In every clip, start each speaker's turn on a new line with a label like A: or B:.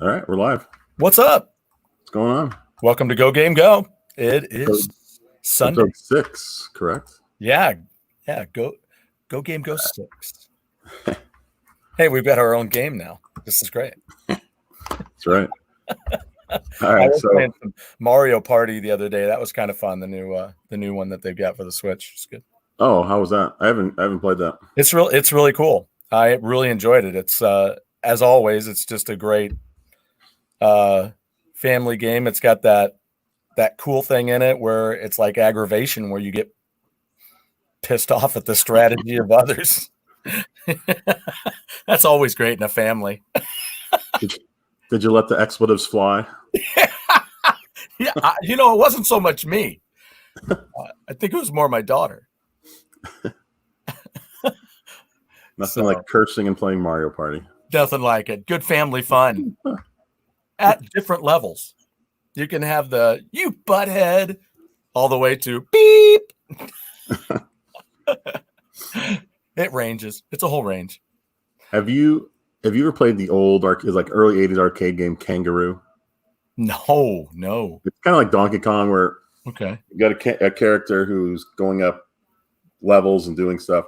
A: All right, we're live.
B: What's up?
A: What's going on?
B: Welcome to Go Game Go. It is Sunday.
A: Episode 6, correct?
B: Yeah. Go Game Go 6. Hey, we've got our own game now. This is great.
A: That's right. All
B: I
A: right,
B: was
A: so
B: playing some Mario Party the other day. That was kind of fun. The new one that they've got for the Switch. It's good.
A: oh, how was that? I haven't played that.
B: It's really cool. I really enjoyed it. It's as always, it's just a great family game. It's got that cool thing in it where it's like aggravation, where you get pissed off at the strategy of others. That's always great in a family.
A: Did you let the expletives fly?
B: Yeah, it wasn't so much me. I think it was more my daughter.
A: Nothing like cursing and playing Mario Party.
B: Nothing like it. Good family fun at different levels. You can have the "you butthead" all the way to beep. It ranges. It's a whole range.
A: Have you ever played the old early 80s arcade game Kangaroo?
B: No.
A: It's kind of like Donkey Kong, where
B: Okay.
A: you got a character who's going up levels and doing stuff.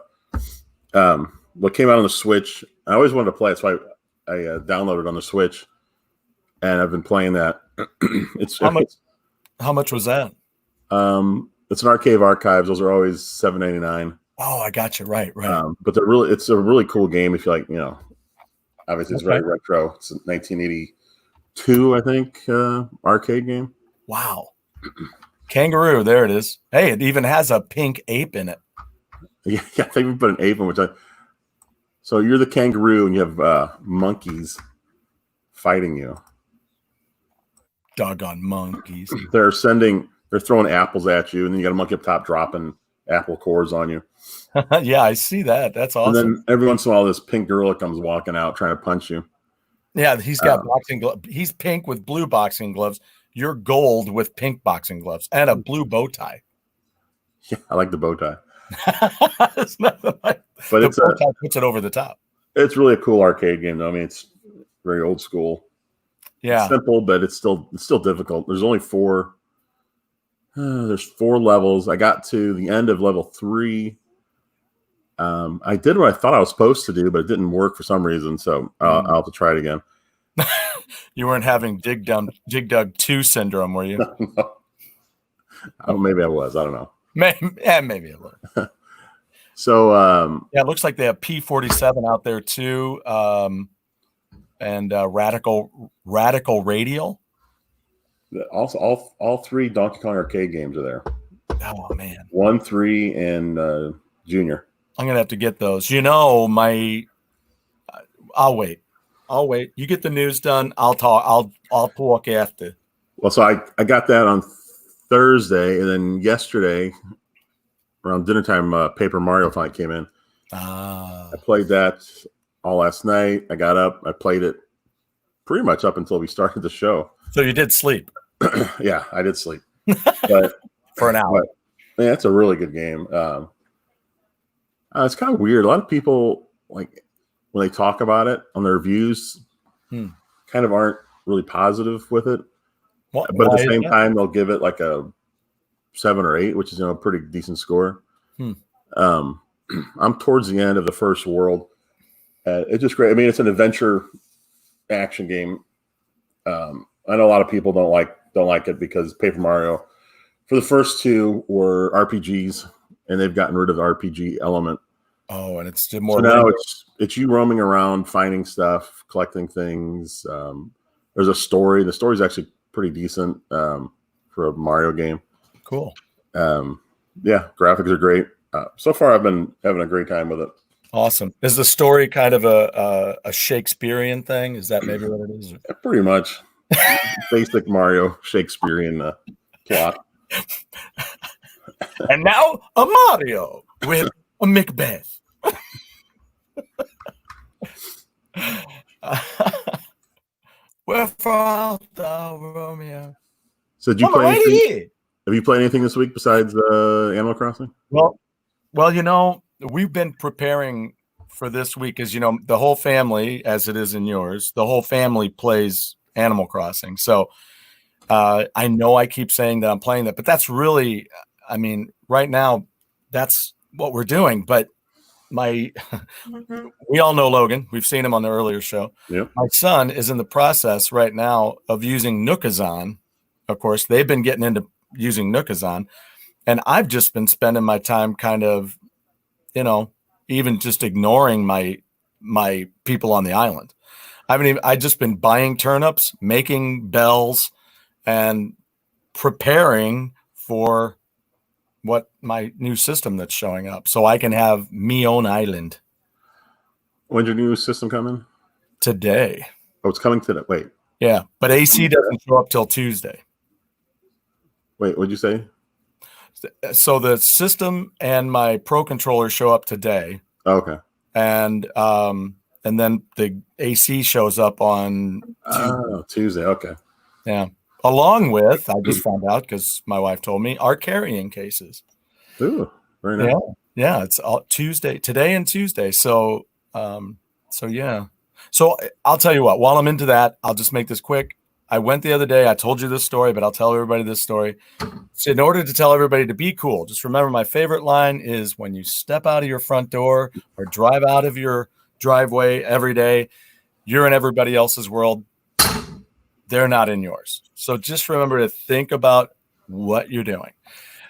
A: What came out on the Switch, I always wanted to play it, so I downloaded it on the Switch, and I've been playing that.
B: How much was that?
A: It's an Arcade Archives. Those are always $7.99.
B: Oh, I got you. Right.
A: But it's a really cool game if you like, obviously it's very retro. It's a 1982, I think, arcade game.
B: Wow. Kangaroo, there it is. Hey, it even has a pink ape in it.
A: Yeah, I think we put an ape in, so you're the kangaroo and you have monkeys fighting you.
B: Doggone monkeys.
A: They're throwing apples at you, and then you got a monkey up top dropping apple cores on you.
B: Yeah, I see that. That's awesome.
A: And then every once in a while, this pink gorilla comes walking out trying to punch you.
B: Yeah, he's got boxing gloves. He's pink with blue boxing gloves. You're gold with pink boxing gloves and a blue bow tie.
A: Yeah, I like the bow tie.
B: It's nothing like,
A: but
B: the bow tie puts it over the top.
A: It's really a cool arcade game, though. I mean, it's very old school.
B: Yeah,
A: it's simple, but it's still difficult. There's only 4. There's 4 levels. I got to the end of level 3. I did what I thought I was supposed to do, but it didn't work for some reason. So I'll have to try it again.
B: You weren't having Dig Dug 2 syndrome, were you?
A: No. Oh, maybe I was. I don't know.
B: Maybe it was.
A: So
B: yeah, it looks like they have P47 out there too, and Radical Radial.
A: Also, all 3 Donkey Kong arcade games are there.
B: Oh man,
A: 1, 3, and Junior.
B: I'm gonna have to get those. I'll wait. You get the news done. I'll talk. I'll talk after.
A: Well, so I got that on Thursday, and then yesterday around dinner time, Paper Mario finally came in. I played that all last night. I got up. I played it pretty much up until we started the show.
B: So you did sleep?
A: Yeah, I did sleep, but
B: for an hour.
A: But, man, it's a really good game. It's kind of weird. A lot of people, like, when they talk about it on their reviews, kind of aren't really positive with it. But at the same time, they'll give it like a 7 or 8, which is a pretty decent score. I'm towards the end of the first world. It's just great. I mean, it's an adventure action game. I know a lot of people don't like it because Paper Mario, for the first 2, were RPGs, and they've gotten rid of the RPG element.
B: Oh, and it's more.
A: So now it's you roaming around, finding stuff, collecting things. There's a story. The story's actually pretty decent for a Mario game.
B: Cool.
A: Yeah, graphics are great. So far, I've been having a great time with it.
B: Awesome. Is the story kind of a Shakespearean thing? Is that maybe what it is?
A: Yeah, pretty much. Basic Mario Shakespearean plot.
B: And now a Mario with a Macbeth. Wherefore art thou, Romeo?
A: So did you play anything? Have you played anything this week besides Animal Crossing?
B: Well, we've been preparing for this week, as the whole family, as it is in yours, the whole family plays Animal Crossing. So I know I keep saying that I'm playing that, but that's really, I mean, right now, that's what we're doing. But we all know Logan. We've seen him on the earlier show.
A: Yep.
B: My son is in the process right now of using Nookazon. Of course, they've been getting into using Nookazon. And I've just been spending my time kind of, even just ignoring my people on the island. I just been buying turnips, making bells, and preparing for what my new system that's showing up, so I can have me own island.
A: When's your new system coming?
B: Today.
A: Oh, it's coming today. Wait.
B: Yeah, but AC doesn't show up till Tuesday.
A: Wait, what'd you say?
B: So the system and my Pro controller show up today.
A: Oh, okay.
B: And then the AC shows up on
A: Tuesday. Okay.
B: Yeah. Along with, I just found out because my wife told me, our carrying cases.
A: Ooh, very nice.
B: Yeah, it's all Tuesday, today and Tuesday. So yeah. So I'll tell you what, while I'm into that, I'll just make this quick. I went the other day, I told you this story, but I'll tell everybody this story. So in order to tell everybody to be cool, just remember my favorite line is when you step out of your front door or drive out of your driveway every day, you're in everybody else's world. They're not in yours. So just remember to think about what you're doing.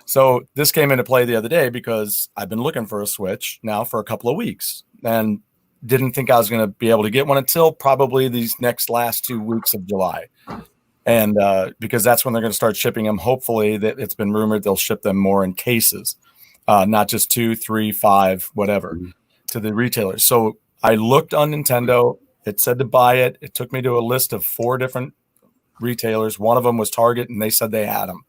B: So this came into play the other day because I've been looking for a Switch now for a couple of weeks and didn't think I was going to be able to get one until probably these last 2 weeks of July. And because that's when they're going to start shipping them. Hopefully that it's been rumored they'll ship them more in cases, not just 2, 3, 5, whatever, to the retailers. So I looked on Nintendo. It said to buy it. It took me to a list of 4 different retailers. One of them was Target, and they said they had them.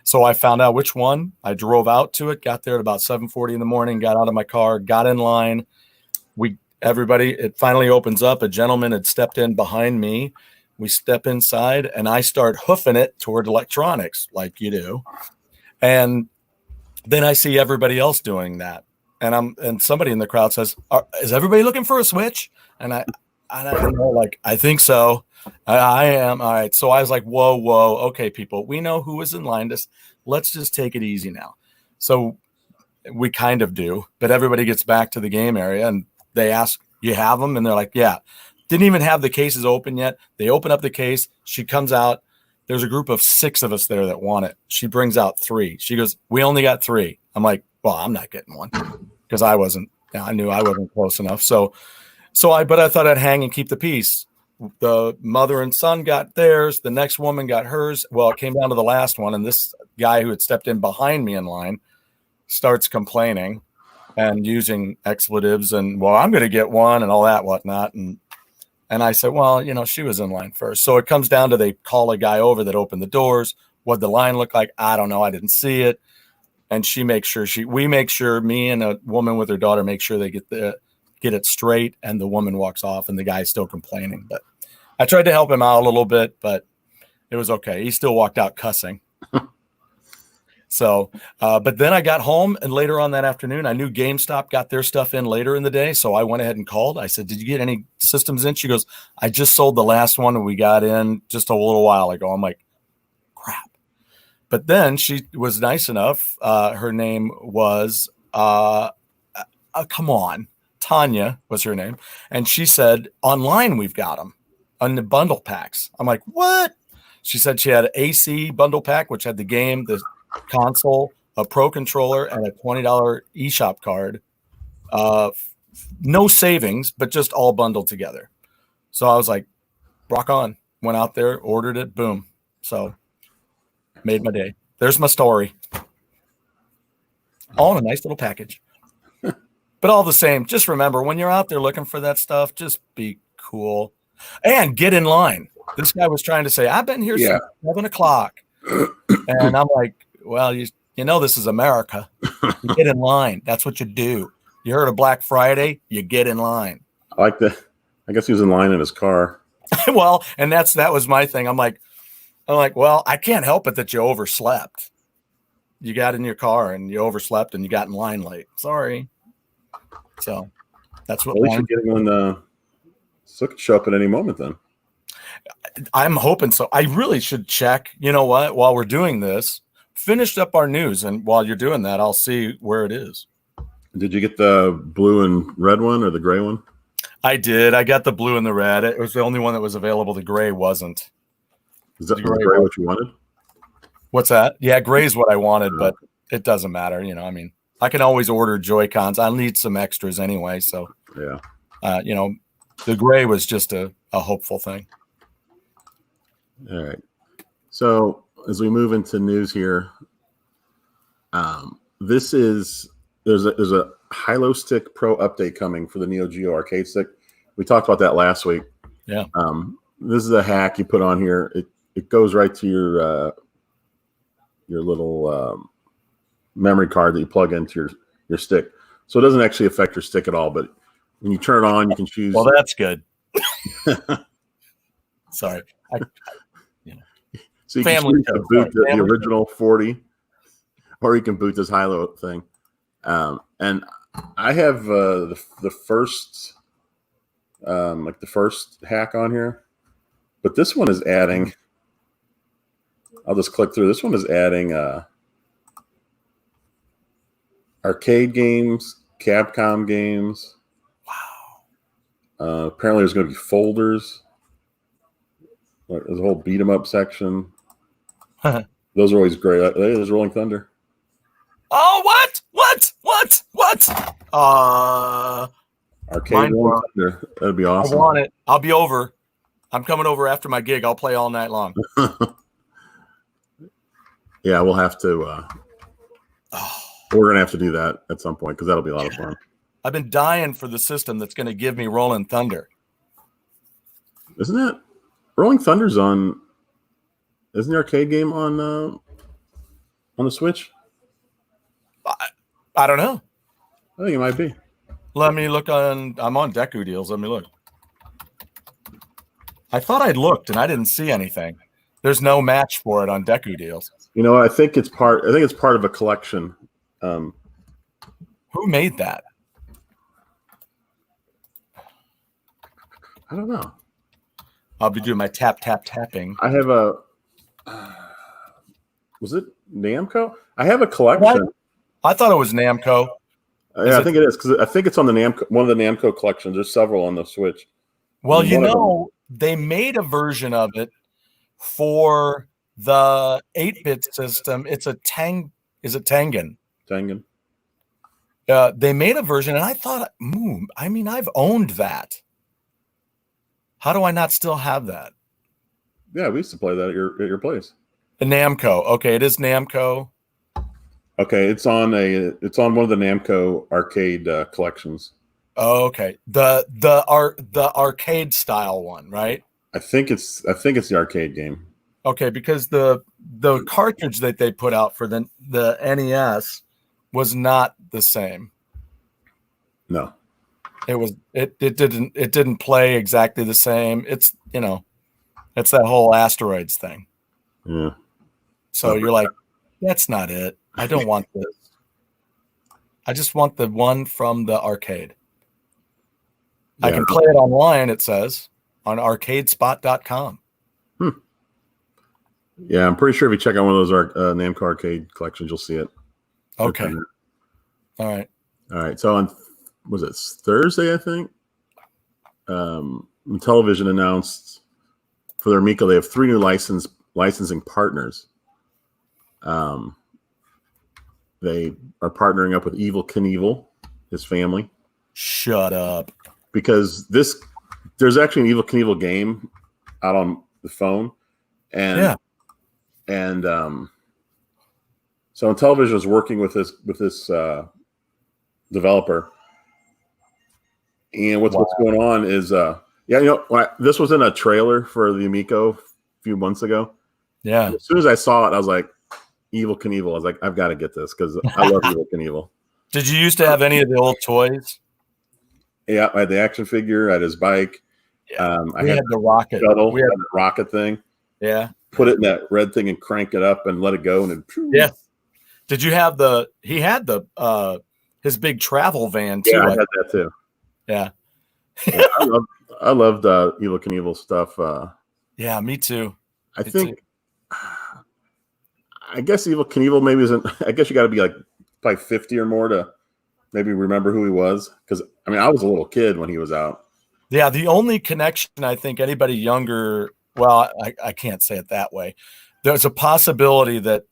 B: So I found out which one. I drove out to it, got there at about 7:40 in the morning, got out of my car, got in line. It finally opens up. A gentleman had stepped in behind me. We step inside, and I start hoofing it toward electronics like you do. And then I see everybody else doing that. And somebody in the crowd says, is everybody looking for a Switch? And I know, like, I think so. I am. All right. So I was like, whoa. Okay, people, we know who is in line. Let's just take it easy now. So we kind of do, but everybody gets back to the game area and they ask, you have them? And they're like, yeah. Didn't even have the cases open yet. They open up the case. She comes out. There's a group of 6 of us there that want it. She brings out 3. She goes, we only got 3. I'm like, well, I'm not getting one because I knew I wasn't close enough. But I thought I'd hang and keep the peace. The mother and son got theirs. The next woman got hers. Well, it came down to the last one. And this guy who had stepped in behind me in line starts complaining and using expletives and, well, I'm going to get one and all that whatnot. And I said, well, she was in line first. So it comes down to they call a guy over that opened the doors. What the line look like? I don't know. I didn't see it. And we make sure, me and a woman with her daughter make sure they get it straight, and the woman walks off and the guy's still complaining. But I tried to help him out a little bit, but it was okay. He still walked out cussing. So, but then I got home, and later on that afternoon, I knew GameStop got their stuff in later in the day. So I went ahead and called. I said, did you get any systems in? She goes, I just sold the last one and we got in just a little while ago. I'm like, crap. But then she was nice enough. Her name was, come on. Tanya was her name. And she said, online, we've got them on the bundle packs. I'm like, what? She said she had an AC bundle pack, which had the game, the console, a Pro controller, and a $20 eShop card. No savings, but just all bundled together. So I was like, rock on. Went out there, ordered it, boom. So made my day. There's my story. All in a nice little package. But all the same, just remember, when you're out there looking for that stuff, just be cool and get in line. This guy was trying to say, I've been here since 7 o'clock. And I'm like, well, you know, this is America. You get in line. That's what you do. You heard of Black Friday? You get in line.
A: I like that. I guess he was in line in his car.
B: Well, and that was my thing. I'm like, well, I can't help it that you overslept. You got in your car and you overslept and you got in line late. Sorry. So that's what.
A: At least you're getting on. So it could show up at any moment then.
B: I'm hoping so. I really should check. You know what? While we're doing this, finished up our news, and while you're doing that, I'll see where it is.
A: Did you get the blue and red one or the gray one?
B: I did. I got the blue and the red. It was the only one that was available. The gray wasn't.
A: Is that the gray what you wanted?
B: What's that? Yeah, gray is what I wanted, but it doesn't matter. You know, I mean, I can always order Joy-Cons. I'll need some extras anyway. So,
A: yeah.
B: You know, the gray was just a hopeful thing.
A: All right. So as we move into news here, there's a Hylo Stick Pro update coming for the Neo Geo arcade stick. We talked about that last week.
B: Yeah.
A: This is a hack you put on here. It goes right to your little memory card that you plug into your stick. So it doesn't actually affect your stick at all. But when you turn it on, you can choose.
B: Well, that's good. Sorry.
A: So you can choose to boot the original 40, or you can boot this Hylo thing. And I have the first the first hack on here, but this one is adding. I'll just click through. This one is adding arcade games, Capcom games. Wow. Apparently, there's going to be folders. There's a whole beat 'em up section. Those are always great. Hey, there's Rolling Thunder.
B: Oh, what?
A: Arcade Rolling Thunder. That'd be awesome.
B: I want it. I'll be over. I'm coming over after my gig. I'll play all night long.
A: Yeah, we'll have to. We're gonna have to do that at some point because that'll be a lot of fun.
B: I've been dying for the system that's going to give me Rolling Thunder.
A: Isn't it? Rolling Thunder's on. Isn't the arcade game on the Switch?
B: I don't know.
A: I think it might be.
B: Let me look on. I'm on Deku Deals. Let me look. I thought I'd looked and I didn't see anything. There's no match for it on Deku Deals.
A: You know, I think it's part of a collection.
B: Who made that?
A: I don't know.
B: I'll be doing my tapping.
A: I have a. Was it Namco? I have a collection.
B: What? I thought it was Namco.
A: Yeah, I think it is because I think it's on the Namco, one of the Namco collections. There's several on the Switch.
B: Well, you know, they made a version of it for the 8-bit system. It's a Is it Tengen?
A: Tengen.
B: They made a version, and I thought, I mean, I've owned that. How do I not still have that?
A: Yeah, we used to play that at your place.
B: The Namco. Okay, it is Namco.
A: Okay, it's on one of the Namco arcade collections.
B: Oh, okay. The arcade style one, right?
A: I think it's the arcade game.
B: Okay, because the cartridge that they put out for the NES was not the same.
A: No.
B: It didn't play exactly the same. It's, you know, it's that whole asteroids thing.
A: Yeah.
B: So you're like, that's not it. I don't want this. I just want the one from the arcade. Yeah. I can play it online, it says, on arcadespot.com.
A: Yeah, I'm pretty sure if you check out one of those Namco arcade collections, you'll see it.
B: Okay. All right.
A: So on, was it Thursday, I think? Intellivision announced for their Amico, they have 3 new licensing partners. They are partnering up with Evel Knievel, his family.
B: Shut up.
A: Because there's actually an Evel Knievel game out on the phone. And so Intellivision is working with this developer. And what's going on is this was in a trailer for the Amico a few months ago.
B: Yeah.
A: And as soon as I saw it, I was like, Evel Knievel. I was like, I've got to get this because I love Evel Knievel.
B: Did you used to have any of the old toys?
A: Yeah, I had the action figure. I had his bike.
B: Yeah.
A: I had
B: the rocket.
A: Shuttle. We had the rocket thing.
B: Yeah.
A: Put it in that red thing and crank it up and let it go. And then,
B: yeah. Did you have he had his big travel van too?
A: Yeah, I had that too.
B: Yeah.
A: I loved Evel Knievel stuff.
B: Yeah, me too.
A: I think, I guess Evel Knievel maybe isn't. I guess you got to be like probably 50 or more to maybe remember who he was. Because I mean, I was a little kid when he was out.
B: Yeah, the only connection I think anybody younger, well, I can't say it that way. There's a possibility that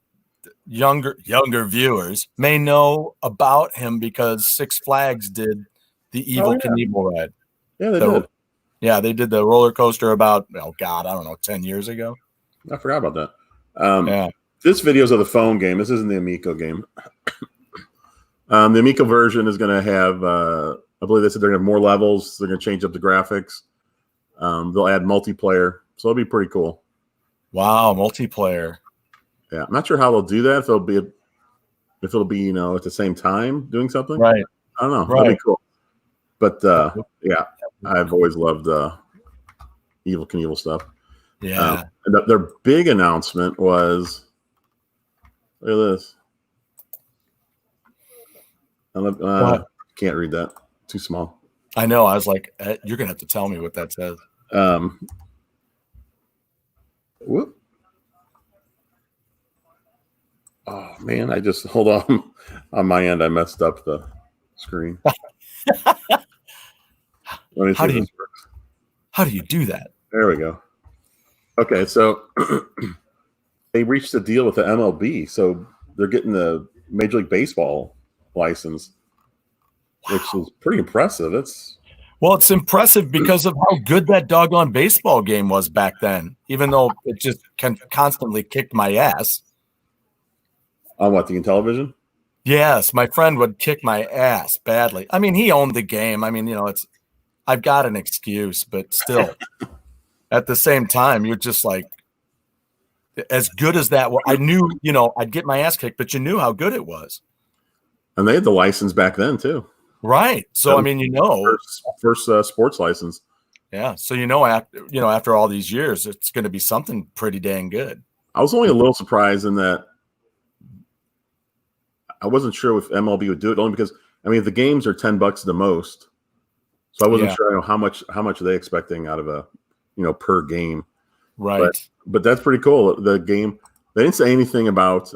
B: younger viewers may know about him because Six Flags did the Evel Knievel ride.
A: Yeah, they did.
B: Yeah, they did the roller coaster about, oh God, I don't know, 10 years ago.
A: I forgot about that. Yeah. This video is of the phone game. This isn't the Amico game. The Amico version is going to have, I believe they said they're going to have more levels. They're going to change up the graphics. They'll add multiplayer. So it'll be pretty cool.
B: Wow, multiplayer.
A: Yeah, I'm not sure how they'll do that. If it'll be, you know, at the same time doing something.
B: Right.
A: I don't know. Right. That'd be cool. But yeah, I've always loved Evel Knievel stuff.
B: Yeah.
A: And their big announcement was, look at this. I can't read that. Too small.
B: I know. I was like, you're gonna have to tell me what that says.
A: Whoop. Oh man, I just hold on my end. I messed up the screen.
B: How do you do that?
A: There we go. Okay, so they reached a deal with the MLB, so they're getting the Major League Baseball license, which is pretty impressive. It's
B: impressive because of how good that doggone baseball game was back then, even though it just constantly kicked my ass.
A: On what, the Intellivision?
B: Yes, my friend would kick my ass badly. I mean, he owned the game. I mean, you know, I've got an excuse, but still, at the same time, you're just like, as good as that. Well, I knew, you know, I'd get my ass kicked, but you knew how good it was.
A: And they had the license back then too.
B: Right. So I mean, you know,
A: first sports license.
B: Yeah. So after all these years, it's going to be something pretty dang good.
A: I was only a little surprised in that I wasn't sure if MLB would do it, only because I mean the games are $10 the most, so I wasn't sure how much are they expecting out of a per game.
B: Right.
A: But that's pretty cool. The game, they didn't say anything about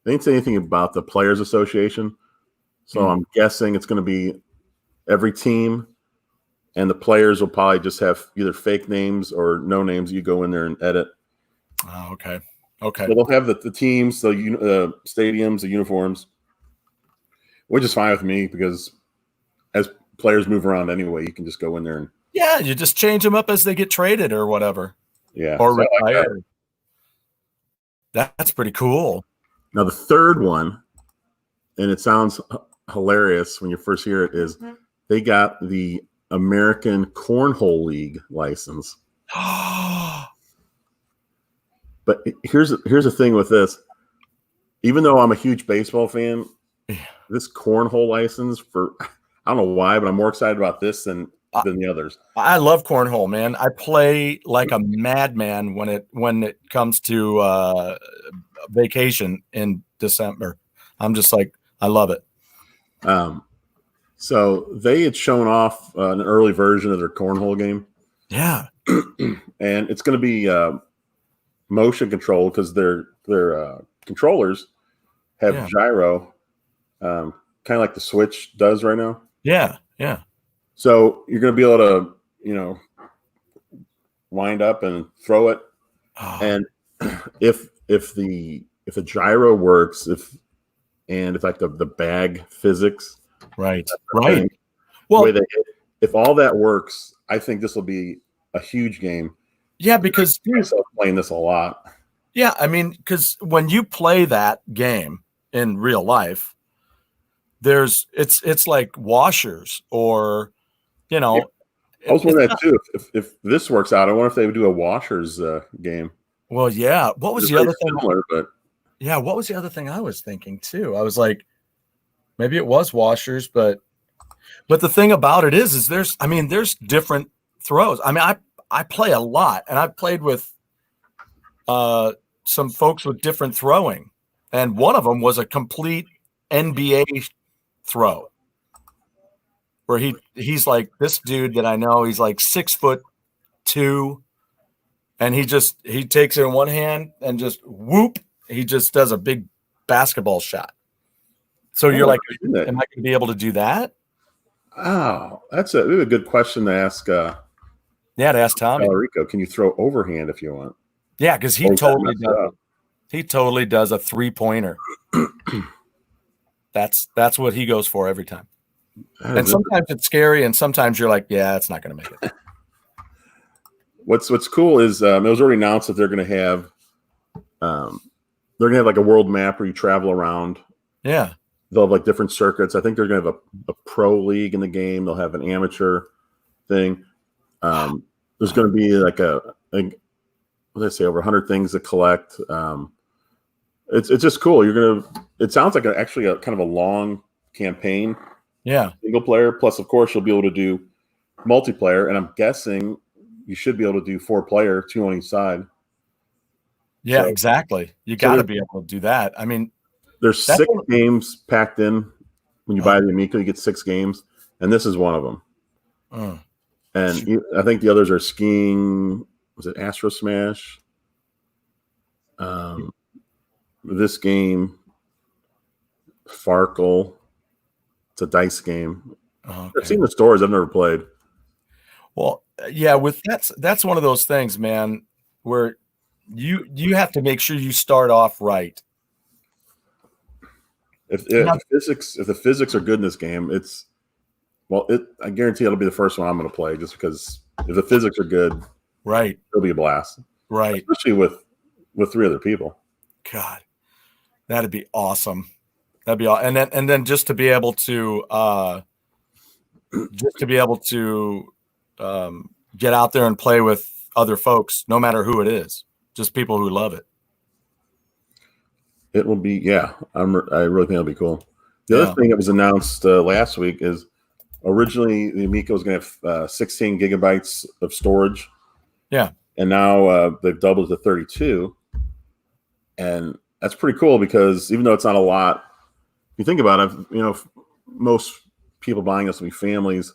A: the Players Association. So I'm guessing it's going to be every team, and the players will probably just have either fake names or no names. You go in there and edit.
B: Oh, okay. Okay.
A: So they'll have the teams, the stadiums, the uniforms, which is fine with me because as players move around anyway, you can just go in there and
B: you just change them up as they get traded or whatever.
A: Yeah.
B: Or retire. That's pretty cool.
A: Now the third one, and it sounds hilarious when you first hear it, is they got the American Cornhole League license. But here's the thing with this. Even though I'm a huge baseball fan, this cornhole license I don't know why, but I'm more excited about this than the others.
B: I love cornhole, man. I play like a madman when it comes to vacation in December. I'm just like, I love it.
A: So they had shown off an early version of their cornhole game.
B: Yeah.
A: And it's going to be motion control because their controllers have gyro, kind of like the Switch does right now.
B: Yeah, yeah.
A: So you're going to be able to, wind up and throw it, and if the gyro works, if like the bag physics,
B: right.
A: Well, if all that works, I think this will be a huge game.
B: Yeah, because
A: I'm playing this a lot.
B: Yeah, I mean, because when you play that game in real life, it's like washers or,
A: I was wondering that too. If this works out, I wonder if they would do a washers game.
B: Well, yeah. What was the other thing?
A: Similar, but
B: yeah, what was the other thing I was thinking too? I was like, maybe it was washers, but the thing about it is there's different throws. I mean, I play a lot, and I've played with some folks with different throwing, and one of them was a complete NBA throw, where he's like this dude that I know. He's like 6'8", 2, and he takes it in one hand and just whoop, he just does a big basketball shot. So you're like, am I going to be able to do that?
A: Oh, that's a good question to ask.
B: To ask Tommy.
A: Rico, can you throw overhand if you want?
B: Yeah, because he totally does. He totally does a 3-pointer. That's what he goes for every time. And sometimes it's scary, and sometimes you're like, yeah, it's not going to make it.
A: What's cool is it was already announced that they're going to have like a world map where you travel around.
B: Yeah.
A: They'll have like different circuits. I think they're going to have a pro league in the game. They'll have an amateur thing. There's going to be like what did I say, over 100 things to collect. It's just cool. It sounds like actually a kind of a long campaign.
B: Yeah.
A: Single player. Plus, of course, you'll be able to do multiplayer. And I'm guessing you should be able to do 4-player, 2 on each side.
B: Yeah, exactly. You got to be able to do that. I mean,
A: there's 6 games packed in. When you buy the Amico, you get 6 games. And this is one of them. And I think the others are skiing. Was it Astro Smash? This game, Farkle. It's a dice game. Okay. I've seen the stores. I've never played.
B: Well, yeah, that's one of those things, man, where you have to make sure you start off right.
A: If the physics are good in this game, I guarantee it'll be the first one I'm going to play, just because if the physics are good,
B: right,
A: it'll be a blast,
B: right?
A: Especially with 3 other people.
B: God, that'd be awesome. That'd be awesome. And then just to be able to get out there and play with other folks, no matter who it is, just people who love it.
A: It will be, yeah. I really think it'll be cool. The other thing that was announced last week is originally the Amico was going to have 16 gigabytes of storage.
B: Yeah.
A: And now they've doubled to 32. And that's pretty cool because even though it's not a lot, if you think about it, most people buying this will be families.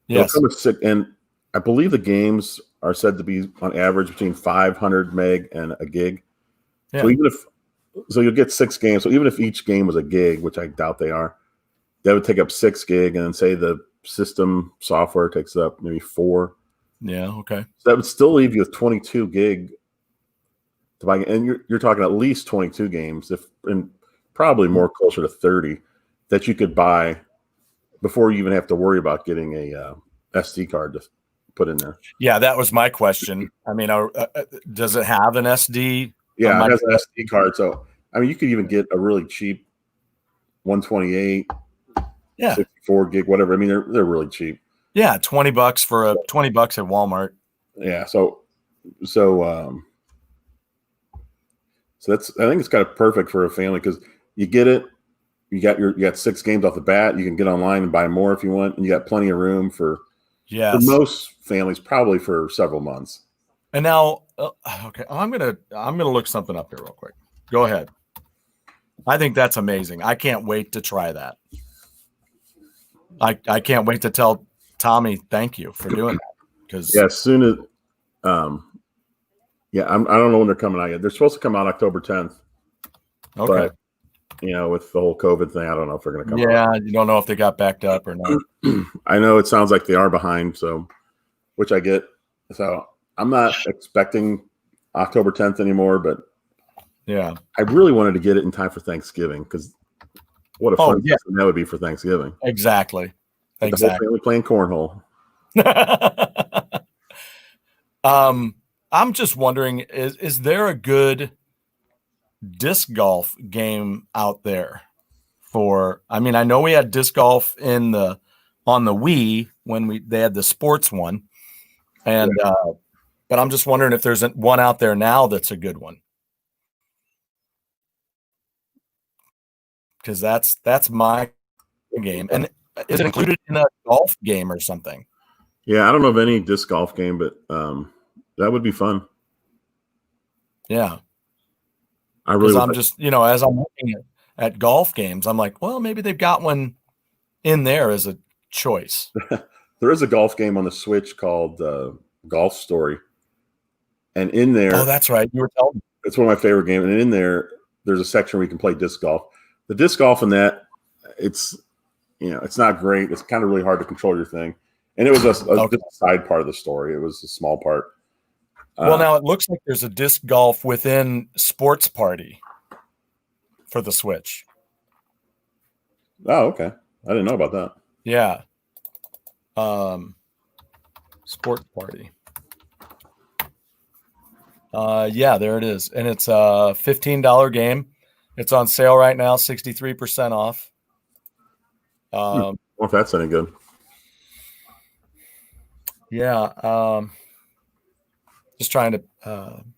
B: Yes.
A: And I believe the games are said to be on average between 500 meg and a gig. Yeah. So you'll get 6 games. So even if each game was a gig, which I doubt they are, that would take up 6 gig, and then say the system software takes up maybe 4.
B: Yeah, okay.
A: So that would still leave you with 22 gig to buy, and you're talking at least 22 games, and probably more closer to 30 that you could buy before you even have to worry about getting a SD card to put in there.
B: Yeah, that was my question. I mean, does it have an SD?
A: Yeah, it has an SD card. So, I mean, you could even get a really cheap 128, 64 gig, whatever. I mean, they're really cheap.
B: Yeah, $20 for $20 at Walmart.
A: Yeah, so that's, I think it's kind of perfect for a family because you get it, you got 6 games off the bat. You can get online and buy more if you want, and you got plenty of room for most families, probably for several months.
B: And now, okay, I'm gonna look something up here real quick. Go ahead. I think that's amazing. I can't wait to try that. I can't wait to tell Tommy thank you for doing that. Because
A: as soon as, I don't know when they're coming out yet. They're supposed to come out October 10th.
B: Okay.
A: But, with the whole COVID thing, I don't know if they're going to come out.
B: Yeah, you don't know if they got backed up or not.
A: I know it sounds like they are behind, which I get. So I'm not expecting October 10th anymore, but
B: yeah,
A: I really wanted to get it in time for Thanksgiving because what a fun system that would be for Thanksgiving.
B: Exactly.
A: The whole family playing cornhole.
B: I'm just wondering, is there a good disc golf game out there I mean, I know we had disc golf on the Wii when they had the sports one, and but I'm just wondering if there's one out there now that's a good one, because that's my game. And is it included in a golf game or something?
A: Yeah, I don't know of any disc golf game, but that would be fun.
B: Yeah.
A: I'm
B: just, as I'm looking at golf games, I'm like, well, maybe they've got one in there as a choice.
A: There is a golf game on the Switch called Golf Story, and in there,
B: Oh, that's right. You were telling me.
A: it's one of my favorite games. And in there, there's a section where you can play disc golf. The disc golf in that, it's not great. It's kind of really hard to control your thing. And it was just a side part of the story. It was a small part.
B: Well, now it looks like there's a disc golf within Sports Party for the Switch.
A: Oh, okay. I didn't know about that.
B: Yeah. Sports Party. Yeah, there it is. And it's a $15 game. It's on sale right now, 63% off.
A: Well, if that's any good.
B: Yeah. Just trying to I'm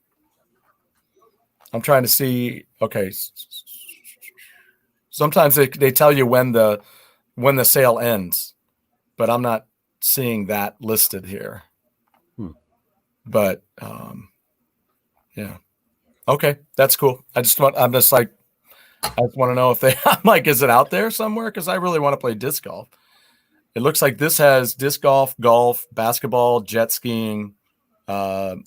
B: trying to see. Okay. Sometimes they tell you when the sale ends, but I'm not seeing that listed here. But yeah. Okay, that's cool. I just want to know if I'm like, is it out there somewhere? Because I really want to play disc golf. It looks like this has disc golf, golf, basketball, jet skiing, and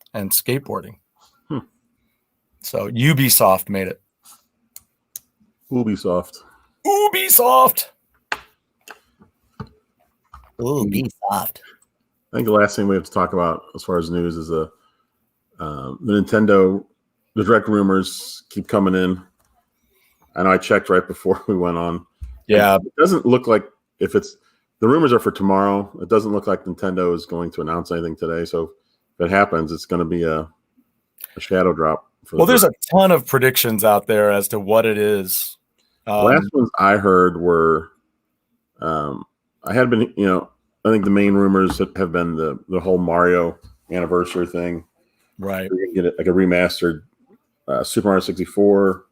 B: skateboarding. So Ubisoft made it.
A: Ubisoft. I think the last thing we have to talk about as far as news is the Nintendo. The direct rumors keep coming in. I know I checked right before we went on.
B: Yeah,
A: it doesn't look like the rumors are for tomorrow. It doesn't look like Nintendo is going to announce anything today. So if it happens, it's going to be a shadow drop.
B: There's a ton of predictions out there as to what it is.
A: The last ones I heard were, I think the main rumors have been the whole Mario anniversary thing.
B: Right.
A: You're gonna get like a remastered Super Mario 64,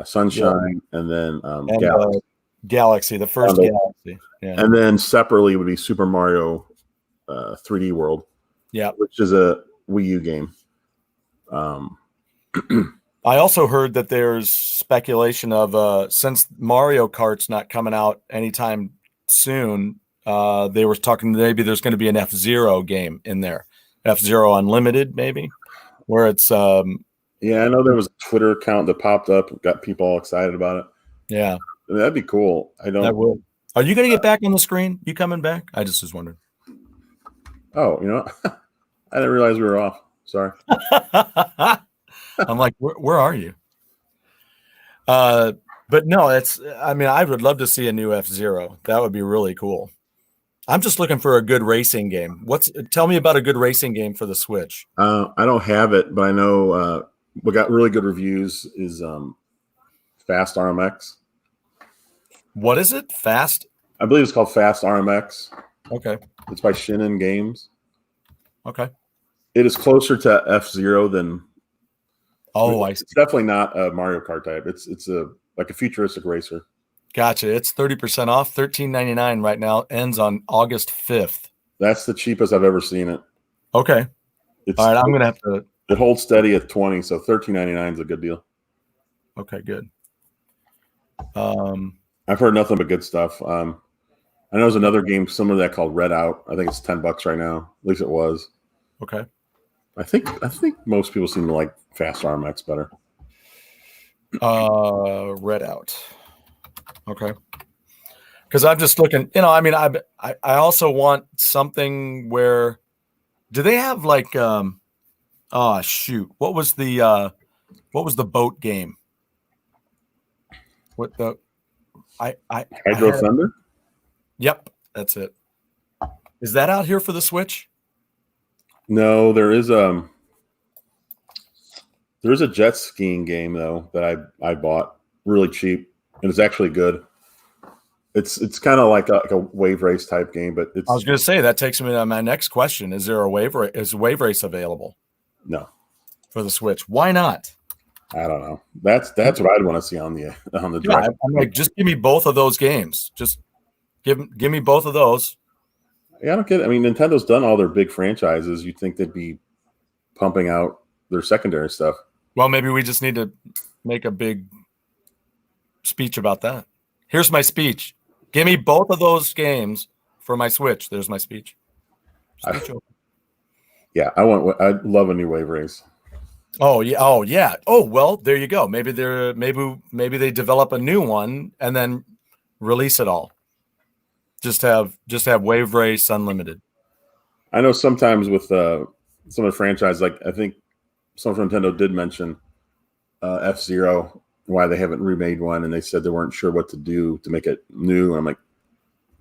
A: Sunshine, and then Galaxy.
B: Galaxy, the first Galaxy. Yeah.
A: And then separately would be Super Mario 3D World.
B: Yeah.
A: Which is a Wii U game.
B: I also heard that there's speculation of since Mario Kart's not coming out anytime soon, they were talking maybe there's going to be an F-Zero game in there. F-Zero Unlimited, maybe, where it's
A: yeah, I know there was a Twitter account that popped up, got people all excited about it.
B: Yeah.
A: I mean, that'd be cool.
B: That would. Are you going to get back on the screen? You coming back? I just was wondering.
A: Oh, I didn't realize we were off. Sorry.
B: I'm like, where are you? But no, I would love to see a new F-Zero. That would be really cool. I'm just looking for a good racing game. Tell me about a good racing game for the Switch.
A: I don't have it, but I know what got really good reviews is Fast RMX.
B: What is it? Fast?
A: I believe it's called Fast RMX.
B: Okay.
A: It's by Shinin Games.
B: Okay.
A: It is closer to F-Zero than.
B: Oh, I see.
A: It's definitely not a Mario Kart type. It's a futuristic racer.
B: Gotcha. It's 30% off, $13.99 right now. Ends on August 5th.
A: That's the cheapest I've ever seen it.
B: Okay. All right, I'm gonna have to.
A: It holds steady at 20, so $13.99 is a good deal.
B: Okay, good.
A: I've heard nothing but good stuff. I know there's another game similar to that called Red Out. I think it's $10 right now. At least it was.
B: Okay.
A: I think most people seem to like Fast RMX better.
B: Red Out. Okay. Because I'm just looking, I also want something where, do they have like, oh shoot, what was the boat game? Hydro
A: Thunder?
B: Yep, that's it. Is that out here for the Switch?
A: No, there is a jet skiing game though that I bought really cheap, and it's actually good. It's kind of like a wave race type game, but I
B: was going to say that takes me to my next question: is there is wave race available?
A: No,
B: for the Switch. Why not?
A: I don't know. That's what I'd want to see on the
B: drive. I'm like, just give me both of those games. Just give me both of those.
A: Yeah, I don't get it. I mean, Nintendo's done all their big franchises. You'd think they'd be pumping out their secondary stuff.
B: Well, maybe we just need to make a big speech about that. Here's my speech. Give me both of those games for my Switch. There's my speech.
A: Yeah, I love a new Wave Race.
B: Oh yeah. Oh yeah. Oh well, there you go. Maybe they develop a new one and then release it all. Just have Wave Race Unlimited.
A: I know sometimes with some of the franchises, like I think someone from Nintendo did mention F-Zero, why they haven't remade one, and they said they weren't sure what to do to make it new. And I'm like,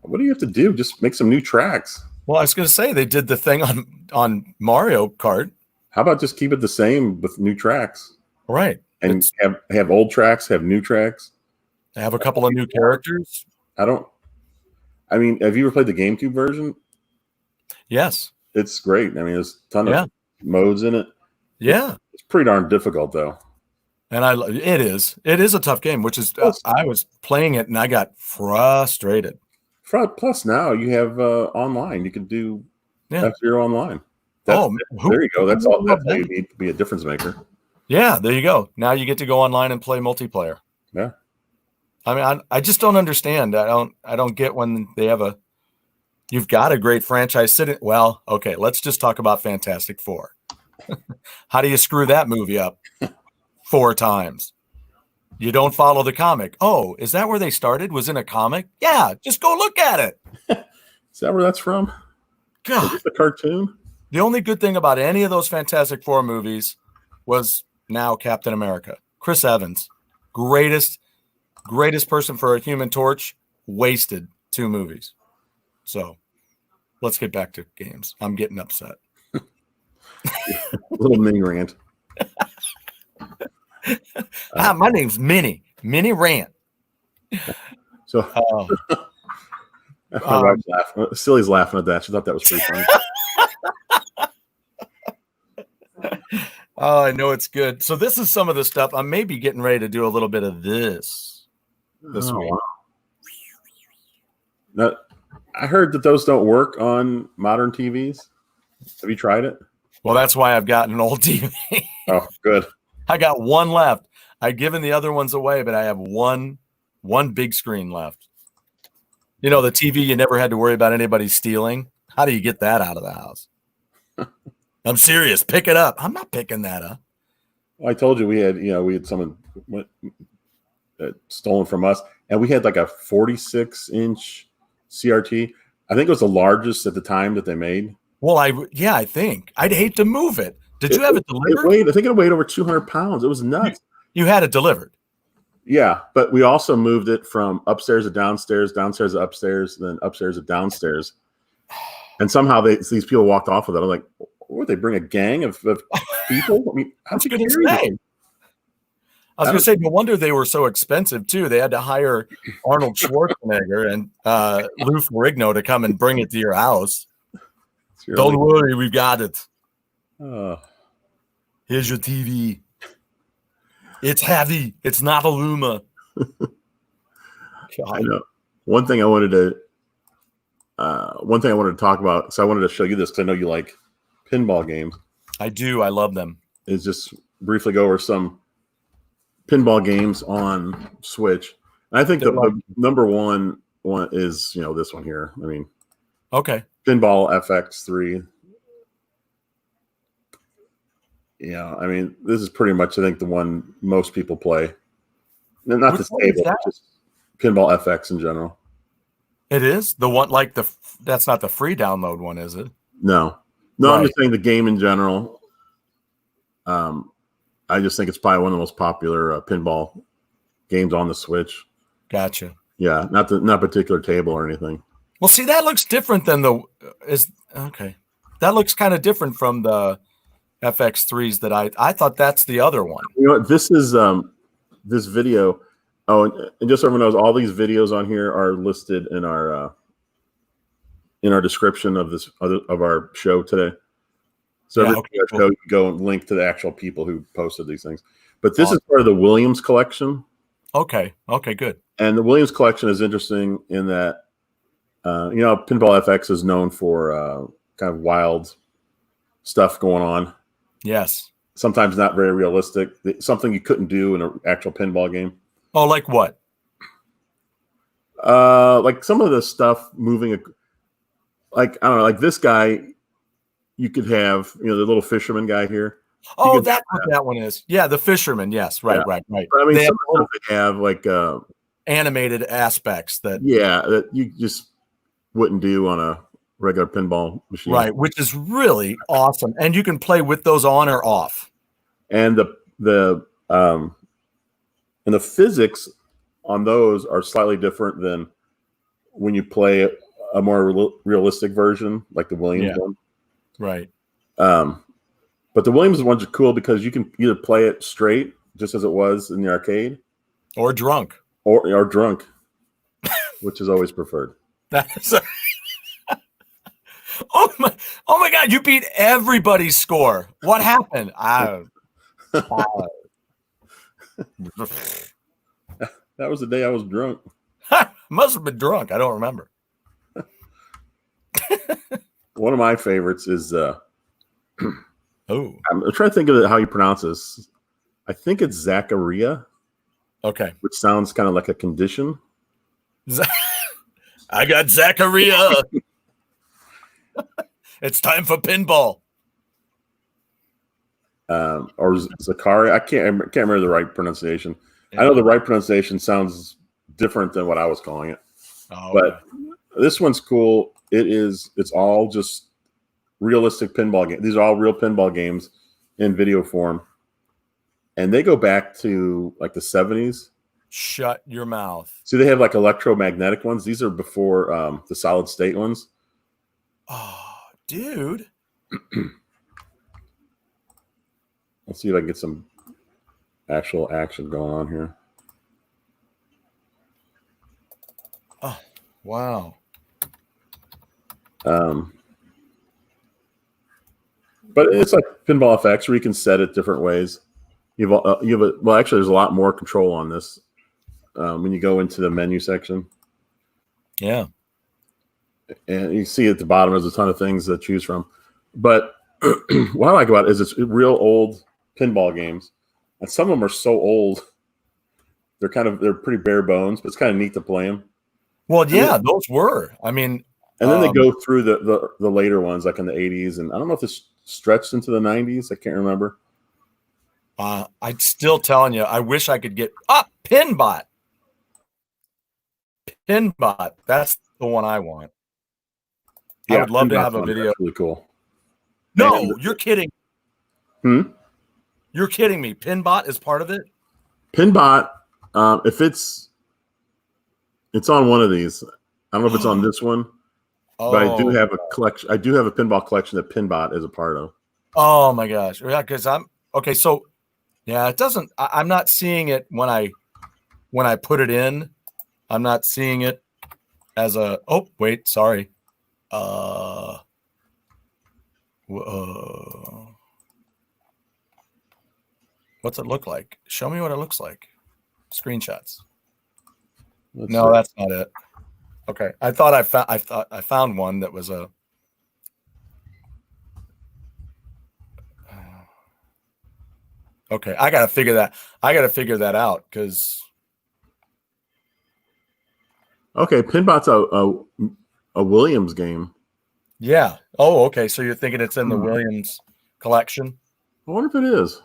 A: what do you have to do? Just make some new tracks.
B: Well, I was going to say they did the thing on Mario Kart.
A: How about just keep it the same with new tracks?
B: Right.
A: And have old tracks, have new tracks.
B: Have a couple of new characters.
A: I mean, have you ever played the GameCube version?
B: Yes.
A: It's great. I mean, there's a ton of modes in it.
B: Yeah.
A: It's pretty darn difficult, though.
B: And it is a tough game, which is I was playing it and I got frustrated.
A: Plus, now you have online. You can do F-Zero online. There you go. That's all. That's all you need to be a difference maker.
B: Yeah, there you go. Now you get to go online and play multiplayer.
A: Yeah.
B: I mean, I just don't understand. I don't get when they have you've got a great franchise sitting. Well, okay, let's just talk about Fantastic Four. How do you screw that movie up 4 times? You don't follow the comic. Oh, is that where they started? Was in a comic? Yeah, just go look at it.
A: Is that where that's from?
B: God,
A: is it a cartoon?
B: The only good thing about any of those Fantastic Four movies was now Captain America. Chris Evans, greatest person for a Human Torch, wasted 2 movies. So let's get back to games. I'm getting upset.
A: Little mini rant.
B: My name's Mini Rant.
A: So my wife's laughing. Silly's laughing at that. She thought that was pretty funny.
B: Oh, I know it's good. So this is some of the stuff. I may be getting ready to do a little bit of this week.
A: Wow. Now, I heard that those don't work on modern TVs. Have you tried it?
B: Well, that's why I've got an old TV.
A: Oh, good.
B: I got one left. I've given the other ones away, but I have one big screen left. You know, the TV you never had to worry about anybody stealing. How do you get that out of the house? I'm serious. Pick it up. I'm not picking that up.
A: Well, I told you we had someone stolen from us, and we had like a 46-inch CRT. I think it was the largest at the time that they made.
B: Well, I think I'd hate to move it. Did you have it delivered?
A: I think it weighed over 200 pounds. It was nuts.
B: You had it delivered.
A: Yeah, but we also moved it from upstairs to downstairs, downstairs to upstairs, then upstairs to downstairs. And somehow these people walked off with it. I'm like, what, they bring a gang of people? I mean, how'd you carry it?
B: I was going to say, no wonder they were so expensive, too. They had to hire Arnold Schwarzenegger and Lou Ferrigno to come and bring it to your house. Don't worry, we've got it. Here's your TV. It's heavy. It's not a Luma.
A: I know. One thing I wanted to talk about, so I wanted to show you this because I know you like pinball games.
B: I do. I love them.
A: Is just briefly go over some pinball games on Switch. And I think the number one is, this one here. I mean,
B: okay.
A: Pinball FX3. Yeah, I mean, this is pretty much, I think, the one most people play. Not this table, but just Pinball FX in general.
B: It is? The one, like, that's not the free download one, is it?
A: No. Right. I'm just saying the game in general. I just think it's probably one of the most popular pinball games on the Switch.
B: Gotcha.
A: Yeah, not particular table or anything.
B: Well, see, that looks different than okay. That looks kind of different from the FX3s that I thought that's the other one.
A: You know what? This is this video. Oh, and just so everyone knows, all these videos on here are listed in our description of our show today. So you can go and link to the actual people who posted these things. But this is part of the Williams collection.
B: Okay. Okay, good.
A: And the Williams collection is interesting in that, Pinball FX is known for kind of wild stuff going on.
B: Yes.
A: Sometimes not very realistic. Something you couldn't do in an actual pinball game.
B: Oh, like what?
A: Like some of the stuff moving. like I don't know, like this guy, you could have the little fisherman guy here.
B: Oh, that's what that one is. Yeah, the fisherman. Yes, right.
A: But I mean, some of them have like
B: animated aspects that
A: you just wouldn't do on a regular pinball machine,
B: right? Which is really awesome, and you can play with those on or off.
A: And the physics on those are slightly different than when you play a more realistic version, like the Williams one,
B: right?
A: But the Williams ones are cool because you can either play it straight, just as it was in the arcade,
B: or drunk,
A: or drunk, which is always preferred.
B: That's oh my God! You beat everybody's score. What happened?
A: That was the day I was drunk.
B: Must have been drunk. I don't remember.
A: One of my favorites is
B: oh,
A: I'm trying to think of how you pronounce this. I think it's Zacharia.
B: Okay.
A: Which sounds kind of like a condition.
B: I got Zacharia. It's time for pinball.
A: Or Zakaria. I can't remember the right pronunciation.
B: Yeah.
A: I know the right pronunciation sounds different than what I was calling it.
B: Oh,
A: but this one's cool. It's all just realistic pinball games. These are all real pinball games in video form. And they go back to like the 70s.
B: Shut your mouth.
A: See, they have like electromagnetic ones. These are before the solid state ones.
B: Oh, dude.
A: Let's see if I can get some actual action going on here.
B: Oh, wow.
A: But it's like Pinball FX where you can set it different ways. Well, actually, there's a lot more control on this when you go into the menu section.
B: Yeah.
A: And you see at the bottom, there's a ton of things to choose from. But what I like about it is it's real old pinball games. And some of them are so old, they're pretty bare bones, but it's kind of neat to play them.
B: Well, yeah, those were. I mean,
A: and then they go through the later ones, like in the 80s. And I don't know if this stretched into the 90s. I can't remember.
B: I'm still telling you, I wish I could get Pinbot. Pinbot. That's the one I want.
A: Yeah,
B: I would love to have a video.
A: That's really cool.
B: No, you're kidding.
A: You're
B: kidding me. Pinbot is part of it?
A: Pinbot, if it's on one of these. I don't know if it's on this one, but I do have a collection. I do have a pinball collection that Pinbot is a part of.
B: Oh my gosh. Yeah, because so yeah, it doesn't I'm not seeing it when I put it in. I'm not seeing it as a sorry. What's it look like? Show me what it looks like. Screenshots. No, that's not it. Okay, I thought I found one that was a. Okay, I gotta figure that out because.
A: Okay, Pinbot's a Williams game.
B: Yeah. Oh, okay. So you're thinking it's in the Williams collection?
A: I wonder if it is.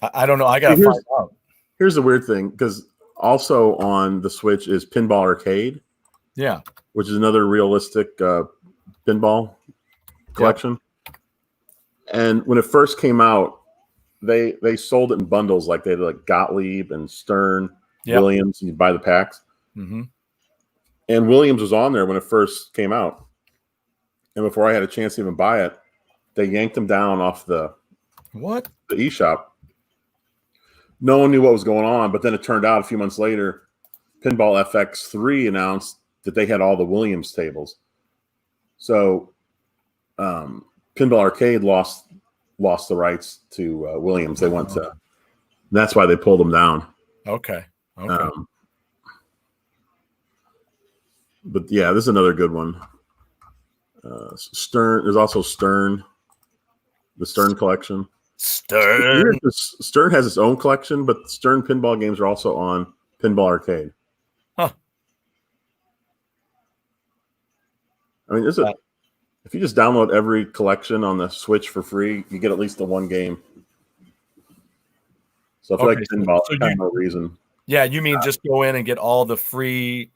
B: I don't know. I gotta find out.
A: Here's the weird thing, because also on the Switch is Pinball Arcade.
B: Yeah.
A: Which is another realistic pinball collection. Yep. And when it first came out, they sold it in bundles, like they had like Gottlieb and Stern, Williams, and you buy the packs.
B: Mm-hmm.
A: And Williams was on there when it first came out. And before I had a chance to even buy it, they yanked them down off the eShop. No one knew what was going on, but then it turned out a few months later, Pinball FX3 announced that they had all the Williams tables. So Pinball Arcade lost the rights to Williams. They went to that's why they pulled them down.
B: Okay.
A: But yeah, this is another good one. Stern. There's also Stern, the Stern collection. Stern has its own collection, but Stern pinball games are also on Pinball Arcade.
B: Huh.
A: I mean, if you just download every collection on the Switch for free, you get at least the one game. So if you like pinball, there's no reason.
B: Yeah, you mean just go in and get all the free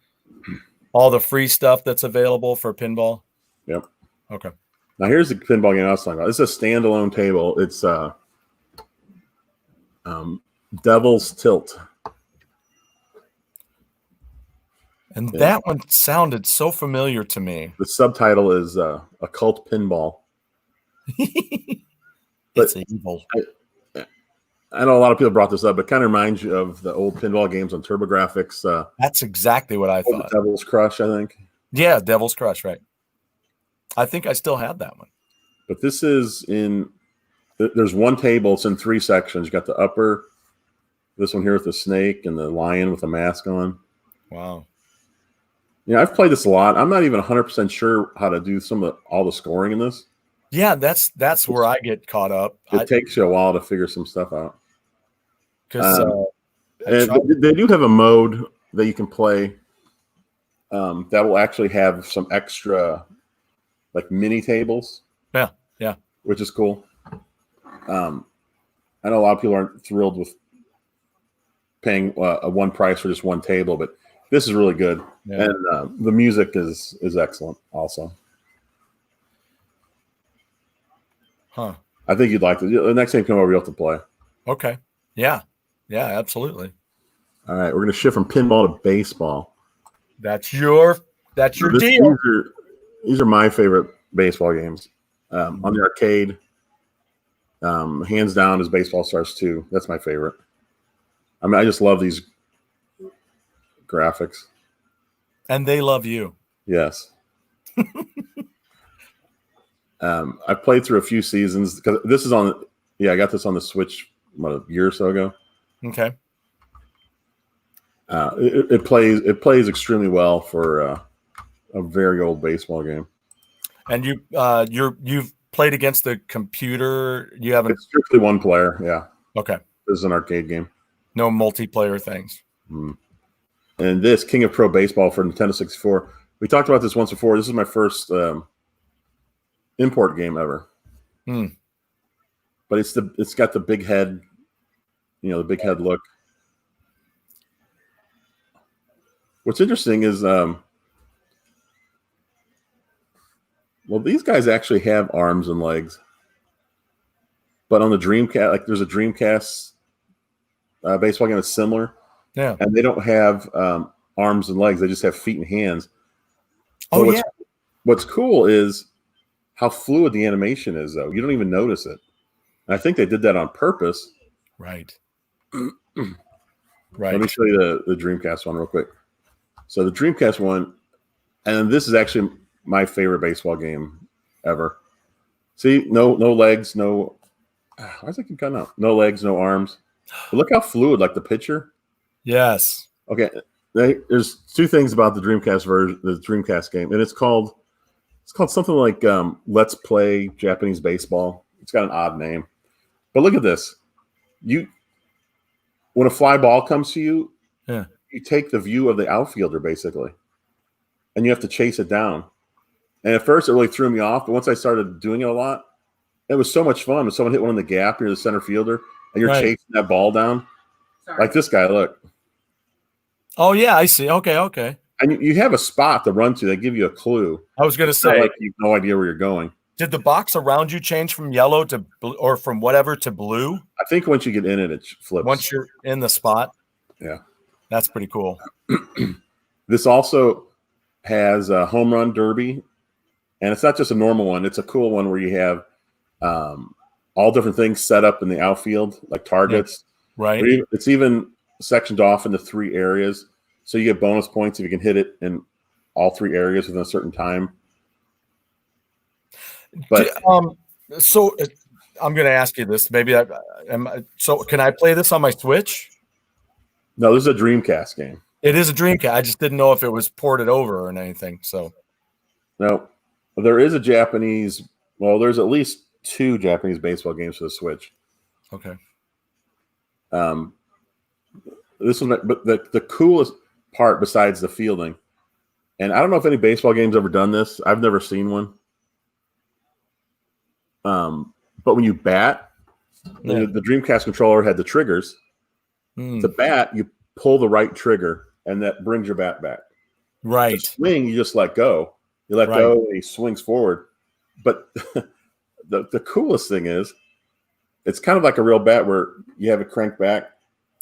B: stuff that's available for pinball?
A: Yep.
B: Okay.
A: Now here's the pinball game I was talking about. This is a standalone table. It's Devil's Tilt.
B: And that one sounded so familiar to me.
A: The subtitle is Occult Pinball.
B: It's evil.
A: I know a lot of people brought this up, but it kind of reminds you of the old pinball games on TurboGrafx.
B: That's exactly what I thought.
A: Devil's Crush, I think.
B: Yeah, Devil's Crush, right. I think I still have that one.
A: But this is there's one table. It's in 3 sections. You got the upper, this one here with the snake and the lion with a mask on.
B: Wow.
A: Yeah, I've played this a lot. I'm not even 100% sure how to do all the scoring in this.
B: Yeah, that's where I get caught up.
A: It takes you a while to figure some stuff out.
B: Because
A: they do have a mode that you can play that will actually have some extra like mini tables.
B: Yeah.
A: Which is cool. I know a lot of people aren't thrilled with paying a one price for just one table, but this is really good. Yeah. And the music is excellent also.
B: Huh.
A: I think you'd like to. The next time you come over, you'll have to play.
B: Okay. Yeah. Yeah, absolutely.
A: All right. We're going to shift from pinball to baseball.
B: That's your deal.
A: These are my favorite baseball games. On the arcade, hands down is Baseball Stars 2. That's my favorite. I mean, I just love these graphics.
B: And they love you.
A: Yes. I played through a few seasons because this is on. Yeah, I got this on the Switch a year or so ago.
B: Okay.
A: It plays extremely well for a very old baseball game.
B: And you've played against the computer. You haven't.
A: It's strictly one player. Yeah.
B: Okay.
A: This is an arcade game.
B: No multiplayer things.
A: And this King of Pro Baseball for Nintendo 64. We talked about this once before. This is my first import game ever. But it's got the big head, the big head look. What's interesting is these guys actually have arms and legs. But on the Dreamcast, like there's a Dreamcast baseball game that's similar.
B: Yeah.
A: And they don't have arms and legs. They just have feet and hands.
B: Oh,
A: What's cool is how fluid the animation is, though. You don't even notice it. And I think they did that on purpose.
B: Right.
A: Let me show you the Dreamcast one real quick. So the Dreamcast one, and this is actually my favorite baseball game ever. See, no legs, no. Why is it keep cutting out? No legs, no arms. But look how fluid, like the pitcher.
B: Yes.
A: Okay. There's 2 things about the Dreamcast version, the Dreamcast game, and it's called something like Let's Play Japanese Baseball. It's got an odd name, but look at this. When a fly ball comes to you, you take the view of the outfielder basically, and you have to chase it down. And at first, it really threw me off, but once I started doing it a lot, it was so much fun. When someone hit one in the gap, you're the center fielder, and you're chasing that ball down. Sorry. Like this guy, look.
B: Oh, yeah, I see. Okay.
A: And you have a spot to run to. They give you a clue.
B: I was going to say.
A: Like you have no idea where you're going.
B: Did the box around you change from yellow to blue, or from whatever to blue?
A: I think once you get in it flips.
B: Once you're in the spot?
A: Yeah.
B: That's pretty cool.
A: This also has a home run derby. And it's not just a normal one. It's a cool one where you have all different things set up in the outfield, like targets.
B: Yeah. Right.
A: It's even sectioned off into 3 areas. So you get bonus points if you can hit it in all 3 areas within a certain time. But
B: so I'm going to ask you this. Maybe so can I play this on my Switch?
A: No, this is a Dreamcast game.
B: It is a Dreamcast. I just didn't know if it was ported over or anything. So
A: no, there is a Japanese. Well, there's at least 2 Japanese baseball games for the Switch.
B: Okay.
A: This was, but the coolest part besides the fielding And I don't know if any baseball game's ever done this. I've never seen one. But when you bat, the Dreamcast controller had the triggers. To bat, you pull the right trigger, and that brings your bat back.
B: Right.
A: To swing, you just let go. You let go, and he swings forward. But the coolest thing is, it's kind of like a real bat where you have it cranked back.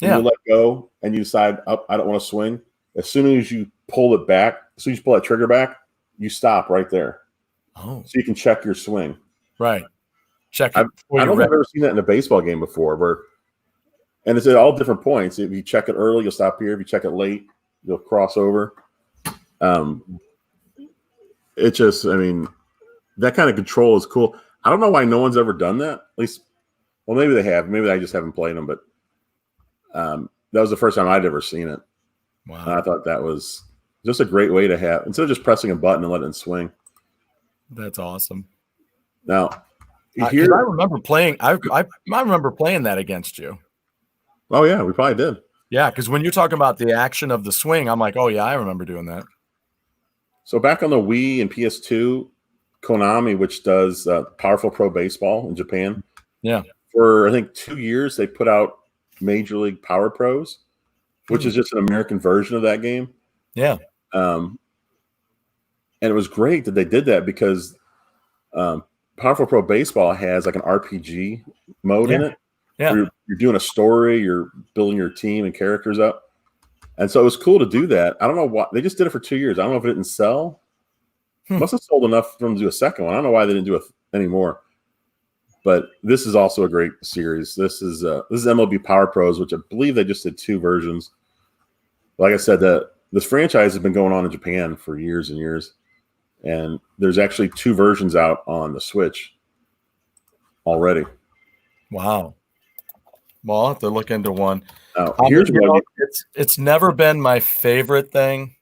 A: And you let go, and you decide, oh, I don't want to swing. As soon as you pull it back, as soon as you pull that trigger back, you stop right there.
B: Oh.
A: So you can check your swing.
B: Right. Check it.
A: I don't know if I've ever seen that in a baseball game before, and it's at all different points. If you check it early, you'll stop here. If you check it late, you'll cross over. It just, I mean, that kind of control is cool. I don't know why no one's ever done that. At least, well, maybe they have. Maybe I just haven't played them, but that was the first time I'd ever seen it.
B: Wow.
A: And I thought that was just a great way to have, instead of just pressing a button and letting it swing.
B: That's awesome.
A: Now,
B: I remember playing. I remember playing that against you.
A: Oh yeah, we probably did.
B: Yeah, because when you're talking about the action of the swing, I'm like, oh yeah, I remember doing that.
A: So back on the Wii and PS2, Konami, which does Powerful Pro Baseball in Japan, for I think 2 years they put out Major League Power Pros, which is just an American version of that game.
B: Yeah.
A: And it was great that they did that because Powerful Pro Baseball has like an RPG mode in it.
B: Yeah.
A: You're doing a story, you're building your team and characters up. And so it was cool to do that. I don't know why. They just did it for 2 years. I don't know if it didn't sell. Must have sold enough for them to do a second one. I don't know why they didn't do it anymore. But this is also a great series. This is MLB Power Pros, which I believe they just did 2 versions. Like I said, this franchise has been going on in Japan for years and years. And there's actually 2 versions out on the Switch already.
B: Wow. Well, I'll have to look into one. It's never been my favorite thing,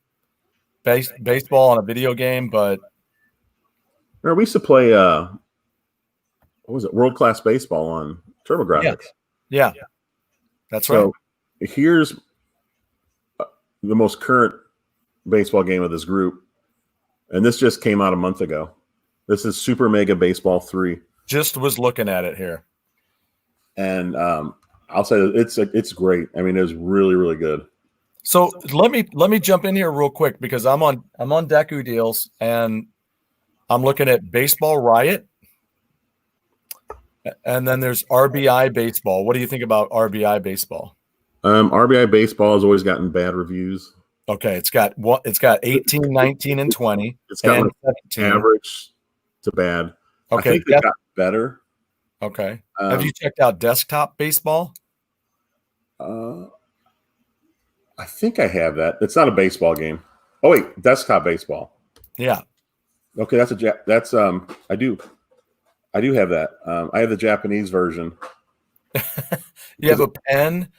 B: baseball on a video game, but
A: we used to play what was it, World Class Baseball on TurboGrafx.
B: Yeah. That's right.
A: So here's the most current baseball game of this group, and this just came out a month ago. This is Super Mega Baseball 3.
B: Just was looking at it here.
A: And I'll say it's great. I mean, it's really, really good.
B: So let me jump in here real quick because I'm on Deku Deals and I'm looking at Baseball Riot, and then there's RBI Baseball. What do you think about RBI Baseball?
A: RBI Baseball has always gotten bad reviews.
B: Okay, it's got 18, 19, and 20.
A: It's got like average to bad.
B: Okay,
A: I think they got better.
B: Okay. Have you checked out Desktop Baseball?
A: I think I have that. It's not a baseball game. Oh wait, Desktop Baseball.
B: Yeah.
A: Okay, that's I do have that. I have the Japanese version.
B: You have a pen